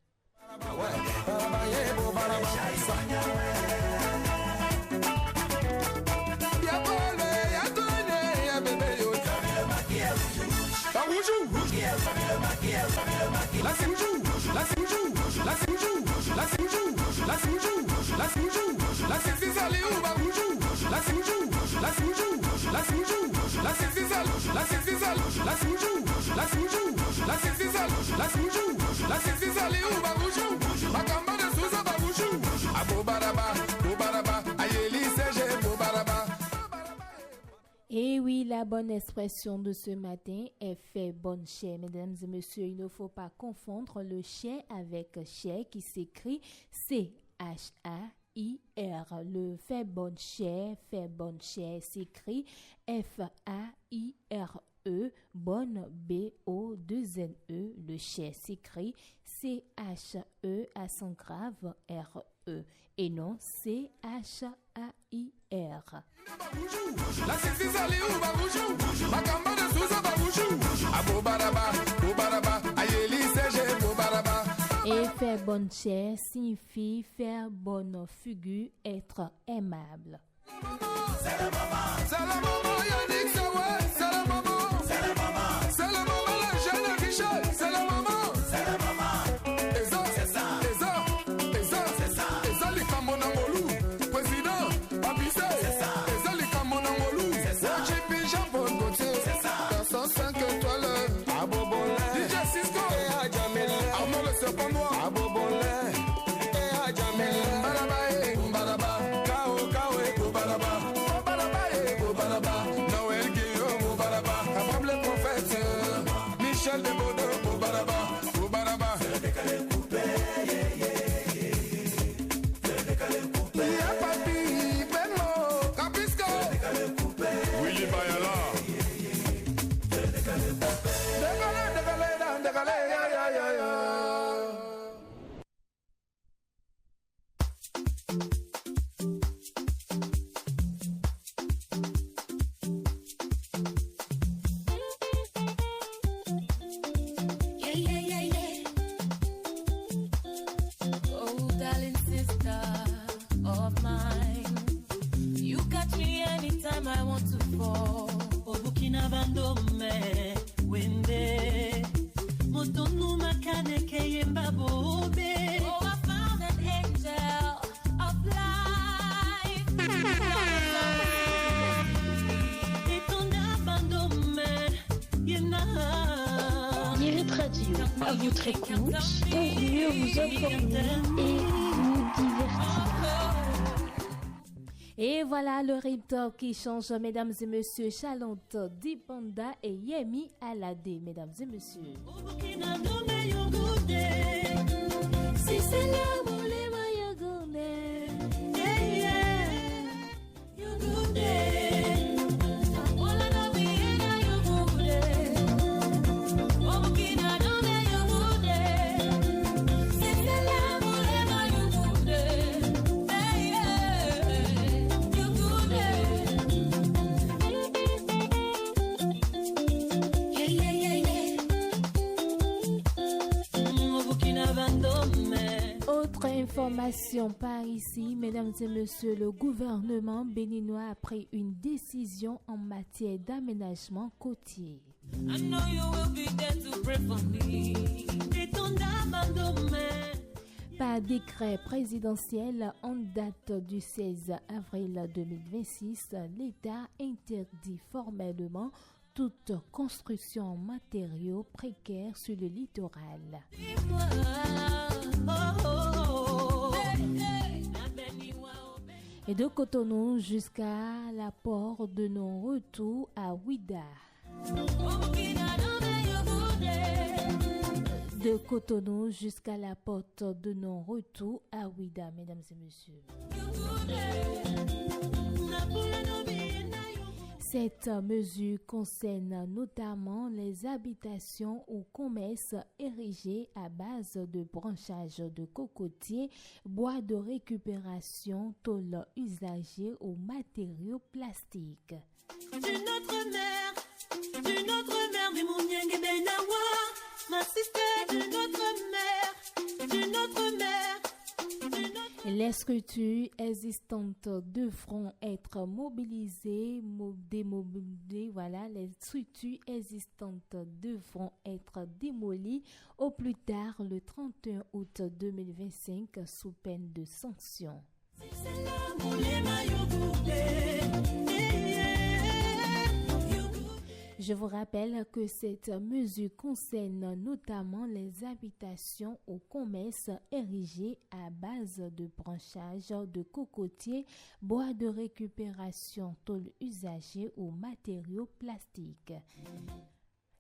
Et oui, la bonne expression de ce matin est fait bonne chair. Mesdames et messieurs, il ne faut pas confondre le chien avec chair qui s'écrit C-H-A-I-R. Le fait bonne chair s'écrit F-A-I-R-E, bonne B-O-2-N-E. Le chien s'écrit C-H-E accent grave R-E et non C-H-A-I-R. Et faire bonne chair signifie faire bonne figure, être aimable. C'est le moment, Yannick, c'est le moment, c'est le moment, c'est le moment, le jeune Richard, c'est le moment, c'est le moment. Et ça, c'est ça, et ça, et ça, c'est ça, et ça, les Camonangolou, président, Abissé, c'est ça, et ça, les Camonangolou, c'est ça, Chipi, Japon, Gauthier, c'est ça, dans 105 étoiles, à Bobonlet, DJ Cisco, et à Jamel, Arnaud le serpent noir, à Bobonlet, et à Jamel, Barabae, Baraba, Kao, Kao, et Baraba, Baraba, et Baraba, Noël Guillaume, Baraba, Abraham le prophète, Michel de Bordeaux, Baraba, Baraba, c'est le décalé coupé, c'est le décalé coupé, Y'a Papi, Benmo, Capisco, c'est le décalé coupé, Willy Bayala, c'est le décalé coupé, décalé, décalé, ya, ya, ya, ya. Yeah, yeah, yeah, yeah. Oh, darling sister of mine, you catch me anytime I want to fall. Oh, Burkina Faso, me wende. Motonu makane keye mbabobe. Oh, I found an angel of life. Et ton abandonnement, you know. Guérite Radio, à votre écoute pour mieux vous informer et vous divertir. Et voilà le Rip qui change, mesdames et messieurs. Chalante, Dipanda et Yemi Alade, mesdames et messieurs. Si c'est l'amour, les maillots gourmets. Yeah, yeah. You good day. All I know is that you good day. Oh, Burkina, don't let you good day. Si c'est l'amour, les maillots gourmets. Yeah, yeah. You good day. Yeah, yeah, yeah, yeah. Oh, Burkina Faso, me. Autre information par ici, mesdames et messieurs, le gouvernement béninois a pris une décision en matière d'aménagement côtier. I know you will be there to pray for me. Par décret présidentiel en date du 16 avril 2026, l'État interdit formellement toute construction en matériaux précaires sur le littoral. Et de Cotonou jusqu'à la porte de non-retour à Ouida. De Cotonou jusqu'à la porte de non-retour à Ouida, mesdames et messieurs. Cette mesure concerne notamment les habitations ou commerces érigés à base de branchages de cocotiers, bois de récupération, tôles usagées ou matériaux plastiques. D'une autre mère, des Mouniengue et Benawa, ma sister, d'une autre mère, d'une autre mère. Les structures existantes devront être mobilisées, les structures existantes devront être démolies au plus tard le 31 août 2025 sous peine de sanction. Je vous rappelle que cette mesure concerne notamment les habitations ou commerces érigés à base de branchages de cocotiers, bois de récupération, tôles usagées ou matériaux plastiques.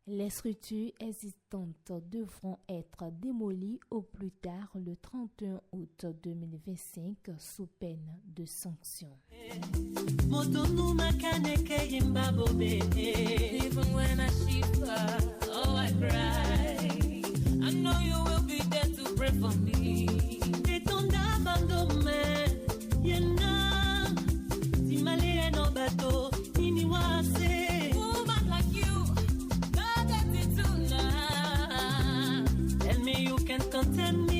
Les structures existantes devront être démolies au plus tard le 31 août 2025 sous peine de sanction. Even when I shiver, oh I cry. I know you will be there to pray for me. Et ton abandonné, yena, si malé no bateau, ini wase. Woman like you, not get it tonight. Tell me you can content me.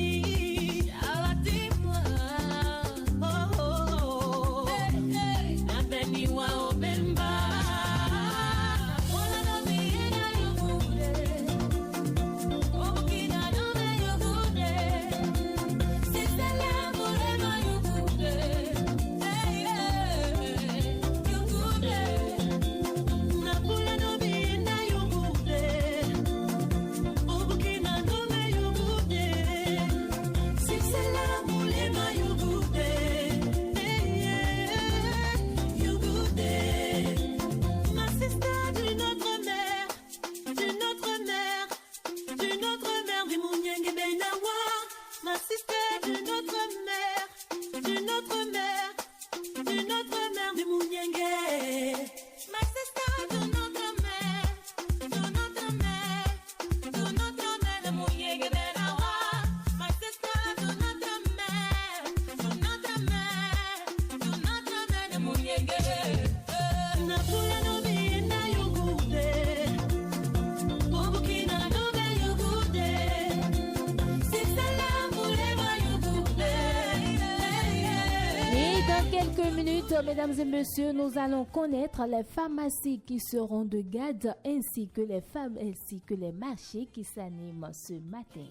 Mesdames et messieurs, nous allons connaître les pharmacies qui seront de garde ainsi que les femmes ainsi que les marchés qui s'animent ce matin.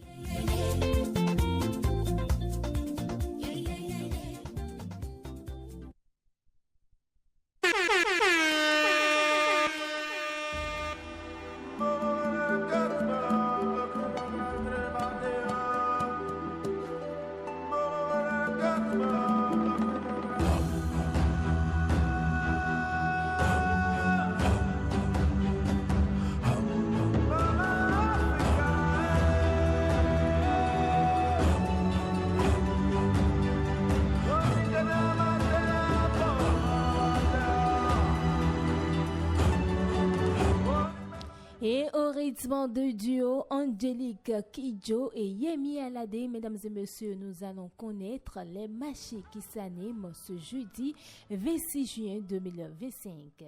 Et au rythme de duo Angélique Kidjo et Yemi Alade, mesdames et messieurs, nous allons connaître les marchés qui s'animent ce jeudi 26 juin 2025.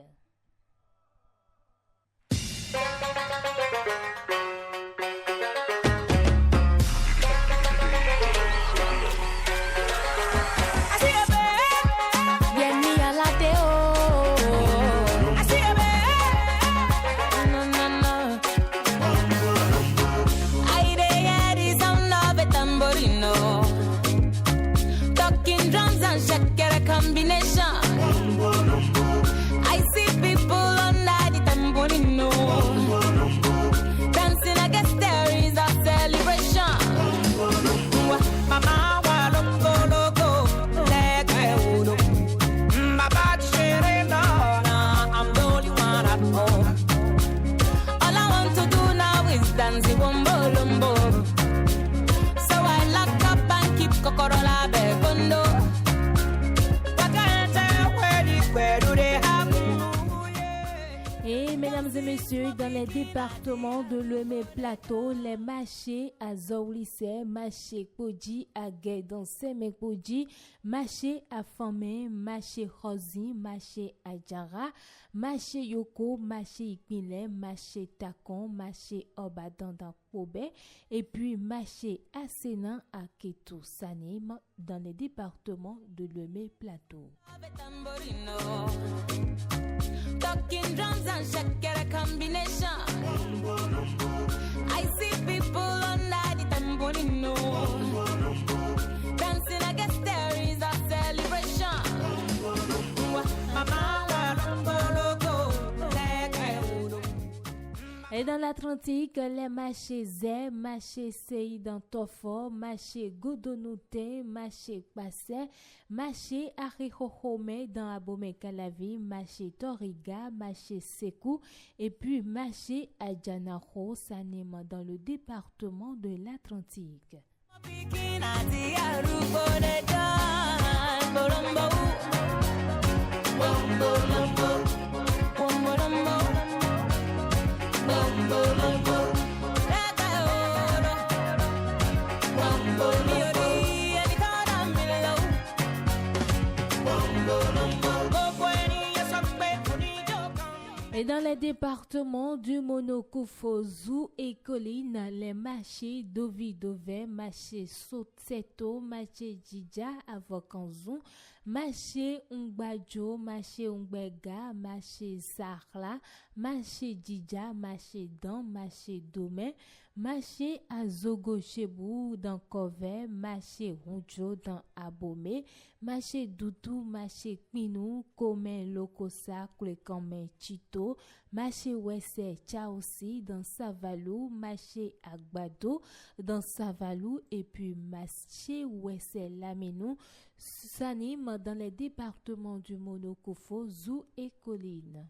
I see people under the tamborino. Mesdames et messieurs, dans les départements de Lemay Plateau, les marchés à Zoulisé, marché Podji à Guédon, Semekpodji, marché à Famé, marché Rosi, marché à Djara, marché Yoko, marché Ikmile, marché Takon, marché Obadan dans Pobé, et puis marché à Sénan à Ketou Sanim dans les départements de Lemay Plateau. Talking drums and shakera combination. I see people under the tambourino, dancing. I guess there is a celebration. Et dans l'Atlantique, les marchés Zé, marché Sei dans Tofo, marché Goudonouté, marché Passé, marché Arihohome dans Abomey Calavi, marché Toriga, marché Sekou, et puis marché Adjanaro, Sanema dans le département de l'Atlantique. Et dans les départements du Monokoufo, Zou et Colline, les marchés Dovidove, marché Sotseto, marché Djidja, Avokanzou, marché Ungbadjo, marché Ungbega, marché Sarla, marché Djidja, marché Dan, marché Domé, marché Azogo Chebou dans Kové, marché Ronjo dans Abomey, marché Doutou, marché Kminou, Komen Lokosa, Klekamé Chito, marché Wesse Tchaosi dans Savalou, marché Agbado dans Savalou et puis marché Wesse Lamenou, s'anime dans les départements du Monokoufo, Zou et Colline.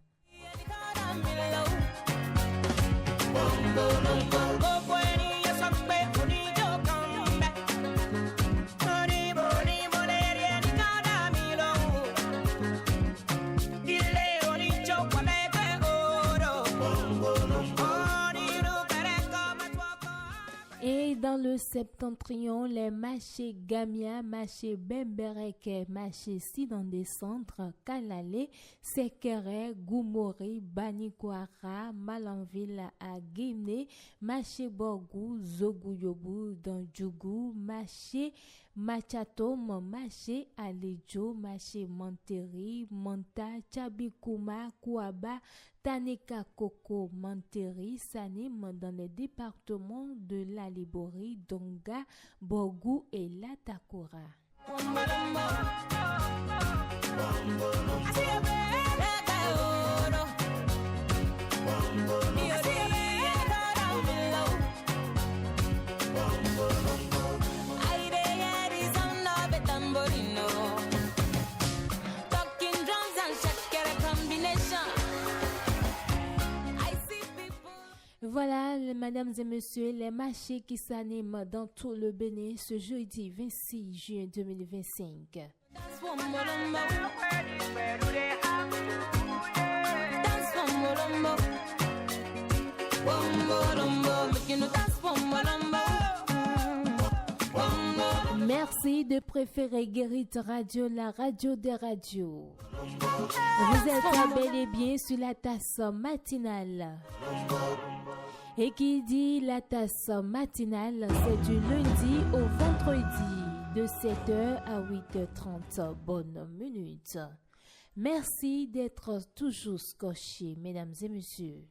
Et dans le septentrion, les marchés Gamia, marché Bembereke, marché Sidan des Centres, Kalale, Sekere, Goumori, Banikwara, Malanville à Guinée, marché Borgou, Zogouyobu, dans Djougou, marché Machatom, marché Alejo, marché Monteri, Monta, Tchabikouma, Kouaba, Taneka Koko, Monteri, Sanim dans les départements de la Liborie, Donga, Borgou et Latakora. Voilà, mesdames et messieurs, les marchés qui s'animent dans tout le Bénin ce jeudi 26 juin 2025. Merci de préférer Guérit Radio, la radio des radios. Vous êtes bel et bien sur la tasse matinale. Et qui dit la tasse matinale, c'est du lundi au vendredi de 7h à 8h30. Bonne minute. Merci d'être toujours scotchés, mesdames et messieurs.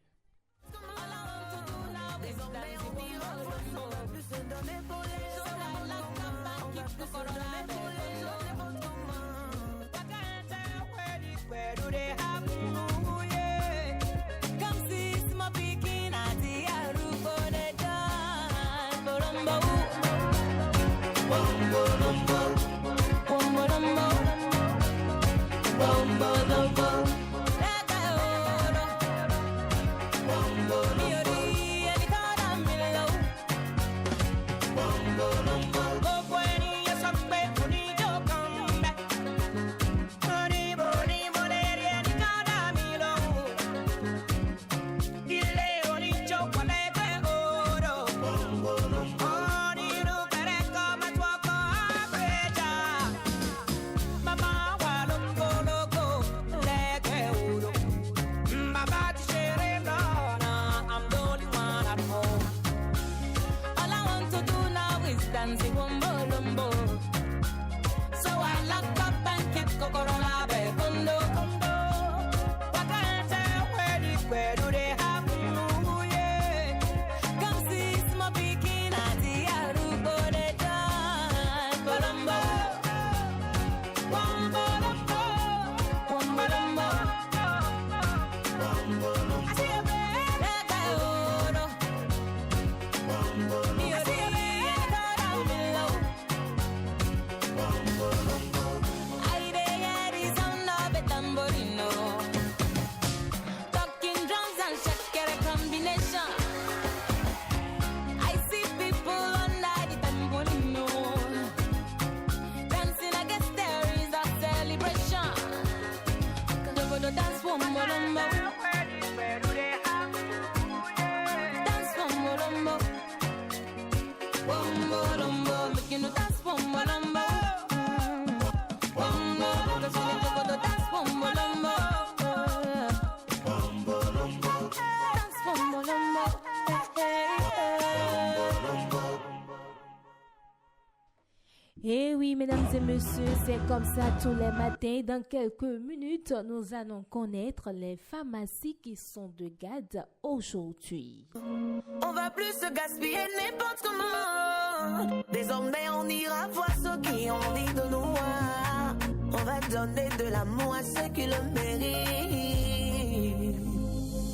Et oui, mesdames et messieurs, c'est comme ça tous les matins. Dans quelques minutes, nous allons connaître les pharmacies qui sont de garde aujourd'hui. On va plus se gaspiller n'importe comment. Désormais, on ira voir ceux qui ont envie de nous voir. On va donner de l'amour à ceux qui le méritent.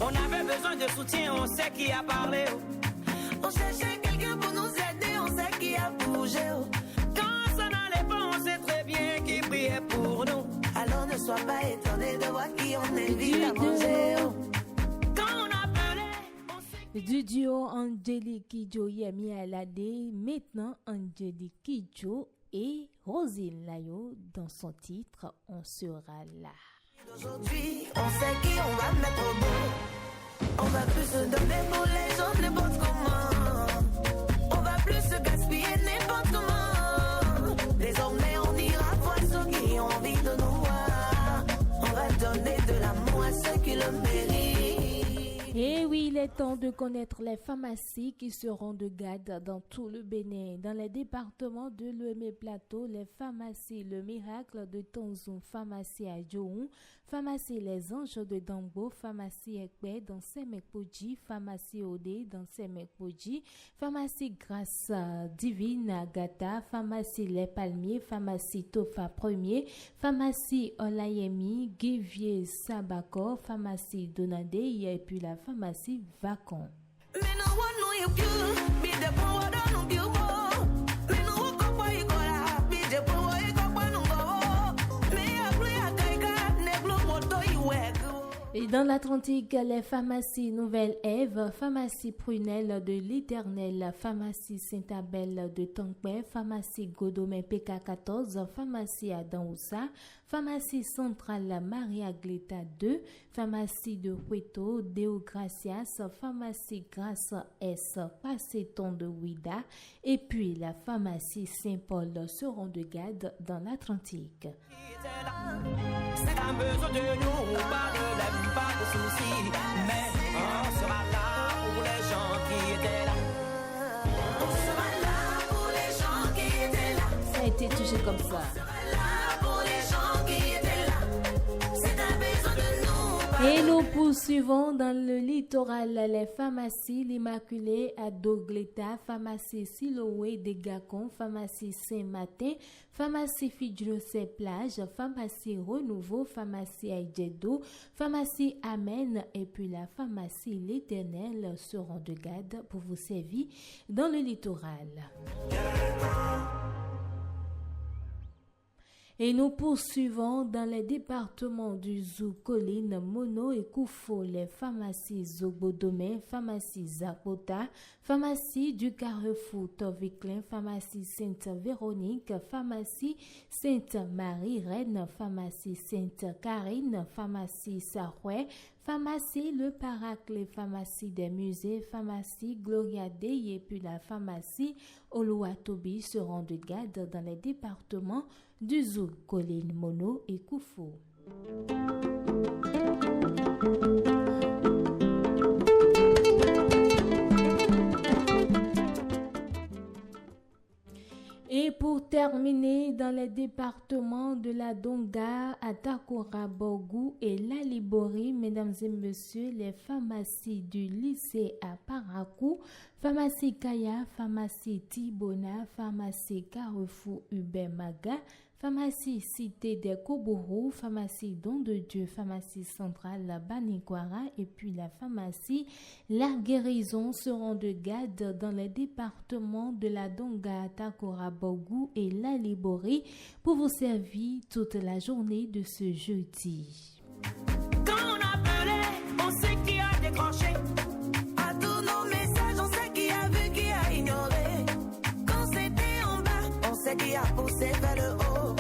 On avait besoin de soutien, on sait qui a parlé. On cherchait quelqu'un pour nous aider, on sait qui a bougé. Quand ça n'allait pas, on sait très bien qui priait pour nous. Alors ne sois pas étonné de voir qui on invite à manger. Quand on appelait, du duo Angélique Kidjo Yemi Alade, maintenant Angélique Kidjo et Rosine Layo dans son titre On sera là. Aujourd'hui, on sait qui on va mettre au bout. On va plus se donner pour les gens n'importe comment. On va plus se gaspiller n'importe comment. Désormais, on ira voir ceux qui ont envie de nous voir. On va donner de l'amour à ceux qui le méritent. Et oui, il est temps de connaître les pharmacies qui seront de garde dans tout le Bénin. Dans les départements de l'Ouémé Plateau, les pharmacies Le Miracle de Tonzou, pharmacie à Djohou, pharmacie Les Anges de Dambo, pharmacie Ekpe dans Semekpoji, pharmacie Odé dans Semekpoji, pharmacie Grâce Divine à Gata, pharmacie Les Palmiers, pharmacie Tofa Premier, pharmacie Olayemi, Guivier Sabako, pharmacie Donade et puis la pharmacie Vacon. Et dans l'Atlantique, les pharmacies Nouvelle-Ève, pharmacie Prunelle de l'Éternel, pharmacie Saint-Abel de Tankpé, pharmacie Godomé PK14, pharmacie Adanoussa, pharmacie Centrale Maria Gleta 2, pharmacie de Hueto, Deo Gracias, pharmacie Grâce S, Passeton de Ouida, et puis la pharmacie Saint-Paul seront de garde dans l'Atlantique. C'est un besoin de nous, pas de lève, pas de soucis. Mais on sera là pour les gens qui étaient là. On sera là pour les gens qui étaient là. Ça a été touché comme ça. On sera là pour les gens qui étaient là. C'est un besoin de nous. Et nous poursuivons dans le littoral les pharmacies L'Immaculée à Dogleta, pharmacie Siloé de Gacon, pharmacie Saint-Martin, pharmacie Fidjosé Plage, pharmacie Renouveau, pharmacie Aïdjedo, pharmacie Amen et puis la pharmacie L'Éternel seront de garde pour vous servir dans le littoral. Et nous poursuivons dans les départements du Zou, Colline, Mono et Koufo, les pharmacies Zobodomé, pharmacie Zapota, pharmacie du Carrefour Toviclin, pharmacie Sainte-Véronique, pharmacie Sainte-Marie-Reine, pharmacie Sainte-Carine, pharmacie Sarouet, pharmacie Le Paraclet, pharmacie des musées, pharmacie Gloria Dey et puis la pharmacie Oluwatobi seront de garde dans les départements du Zou, Colline, Mono et Koufo. Et pour terminer, dans les départements de la Donga, Atakora, Borgou et la Libori, mesdames et messieurs, les pharmacies du lycée à Parakou, pharmacie Kaya, pharmacie Tibona, pharmacie Carrefour Hubert Maga, pharmacie Cité des Kobourou, pharmacie Don de Dieu, pharmacie centrale Banikwara et puis la pharmacie La Guérison seront de garde dans les départements de la Donga, Takora, Bogou et la Libori pour vous servir toute la journée de ce jeudi. Quand on appelait, on sait qui a décroché. À tous nos messages, on sait qui a vu, qui a ignoré. Quand c'était en bas, on sait qui a poussé vers le haut.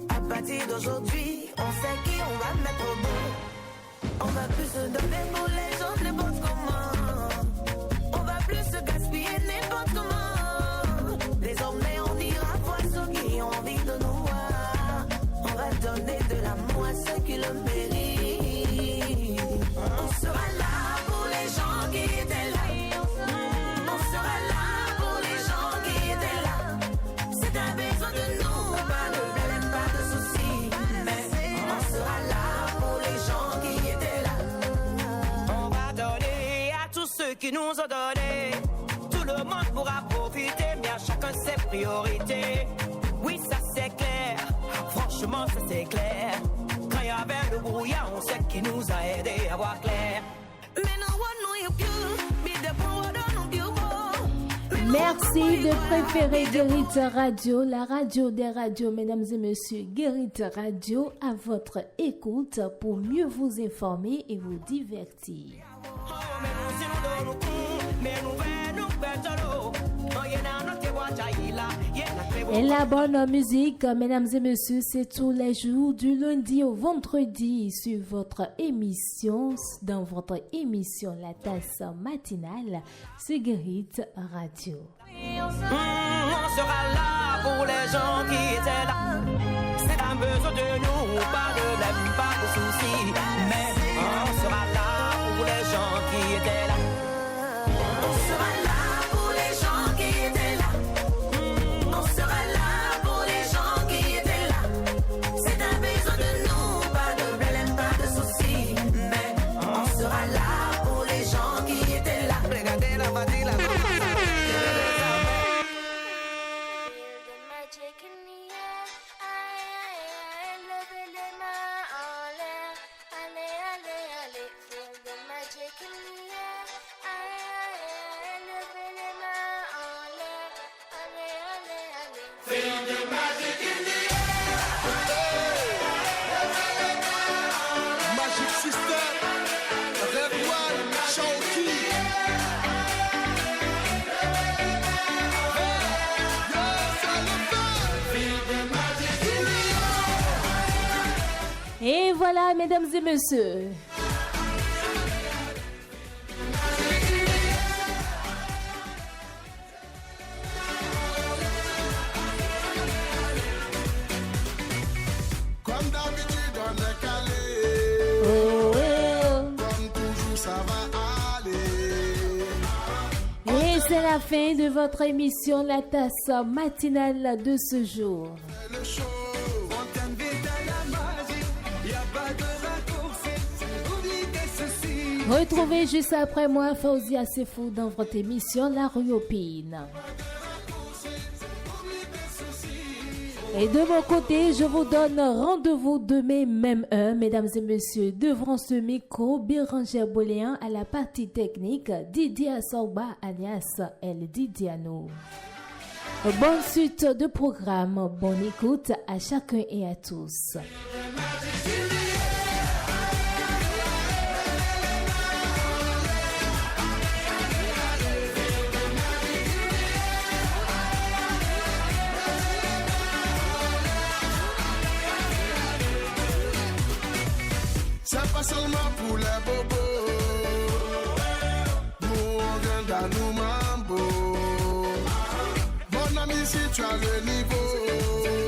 À partir d'aujourd'hui, on sait qui on va mettre au bout. On va plus se donner pour les gens n'importe comment. On va plus se gaspiller n'importe comment. Désormais, on ira voir ceux qui ont envie de nous voir. On va donner de l'amour à ceux qui le méritent. On sera là pour les gens qui étaient là. On sera là pour les gens qui étaient là. C'est un besoin de nous. qui nous ont donné. Tout le monde pourra profiter, mais à chacun ses priorités. Oui, ça c'est clair, franchement ça c'est clair. Quand il y avait le brouillard, on sait qui nous a aidés à voir clair. Merci de préférer Guérite Radio, la radio des radios, mesdames et messieurs. Guérite Radio à votre écoute pour mieux vous informer et vous divertir. Et la bonne musique, mesdames et messieurs, c'est tous les jours, du lundi au vendredi, sur votre émission, dans votre émission La Tasse Matinale, sur Guérite Radio. On sera là pour les gens qui étaient là. C'est un besoin de nous, pas de problème, pas de soucis. Mais on sera là pour les gens qui étaient là. On sera là pour les gens qui étaient là. On sera là pour les gens qui étaient là. C'est un besoin de nous, pas de problème, pas de soucis. Mais on sera là pour les gens qui étaient là. Regardez la fatigue, la Et voilà, mesdames et messieurs. Comme d'habitude, on est calé. Comme toujours, ça va aller. Et c'est la fin de votre émission La Tasse Matinale de ce jour. Le show. Retrouvez juste après moi Fauzia Sefou dans votre émission La Rue aux Pines. Et de mon côté, je vous donne rendez-vous demain, même heure, mesdames et messieurs, devant ce micro, Bérangère Boléan à la partie technique, Didier Assorba, alias El Didiano. Bonne suite de programme, bonne écoute à chacun et à tous. C'est pas seulement pour les bobos. Nous on vient dans nos mambo. Mon ami, si tu as le niveau.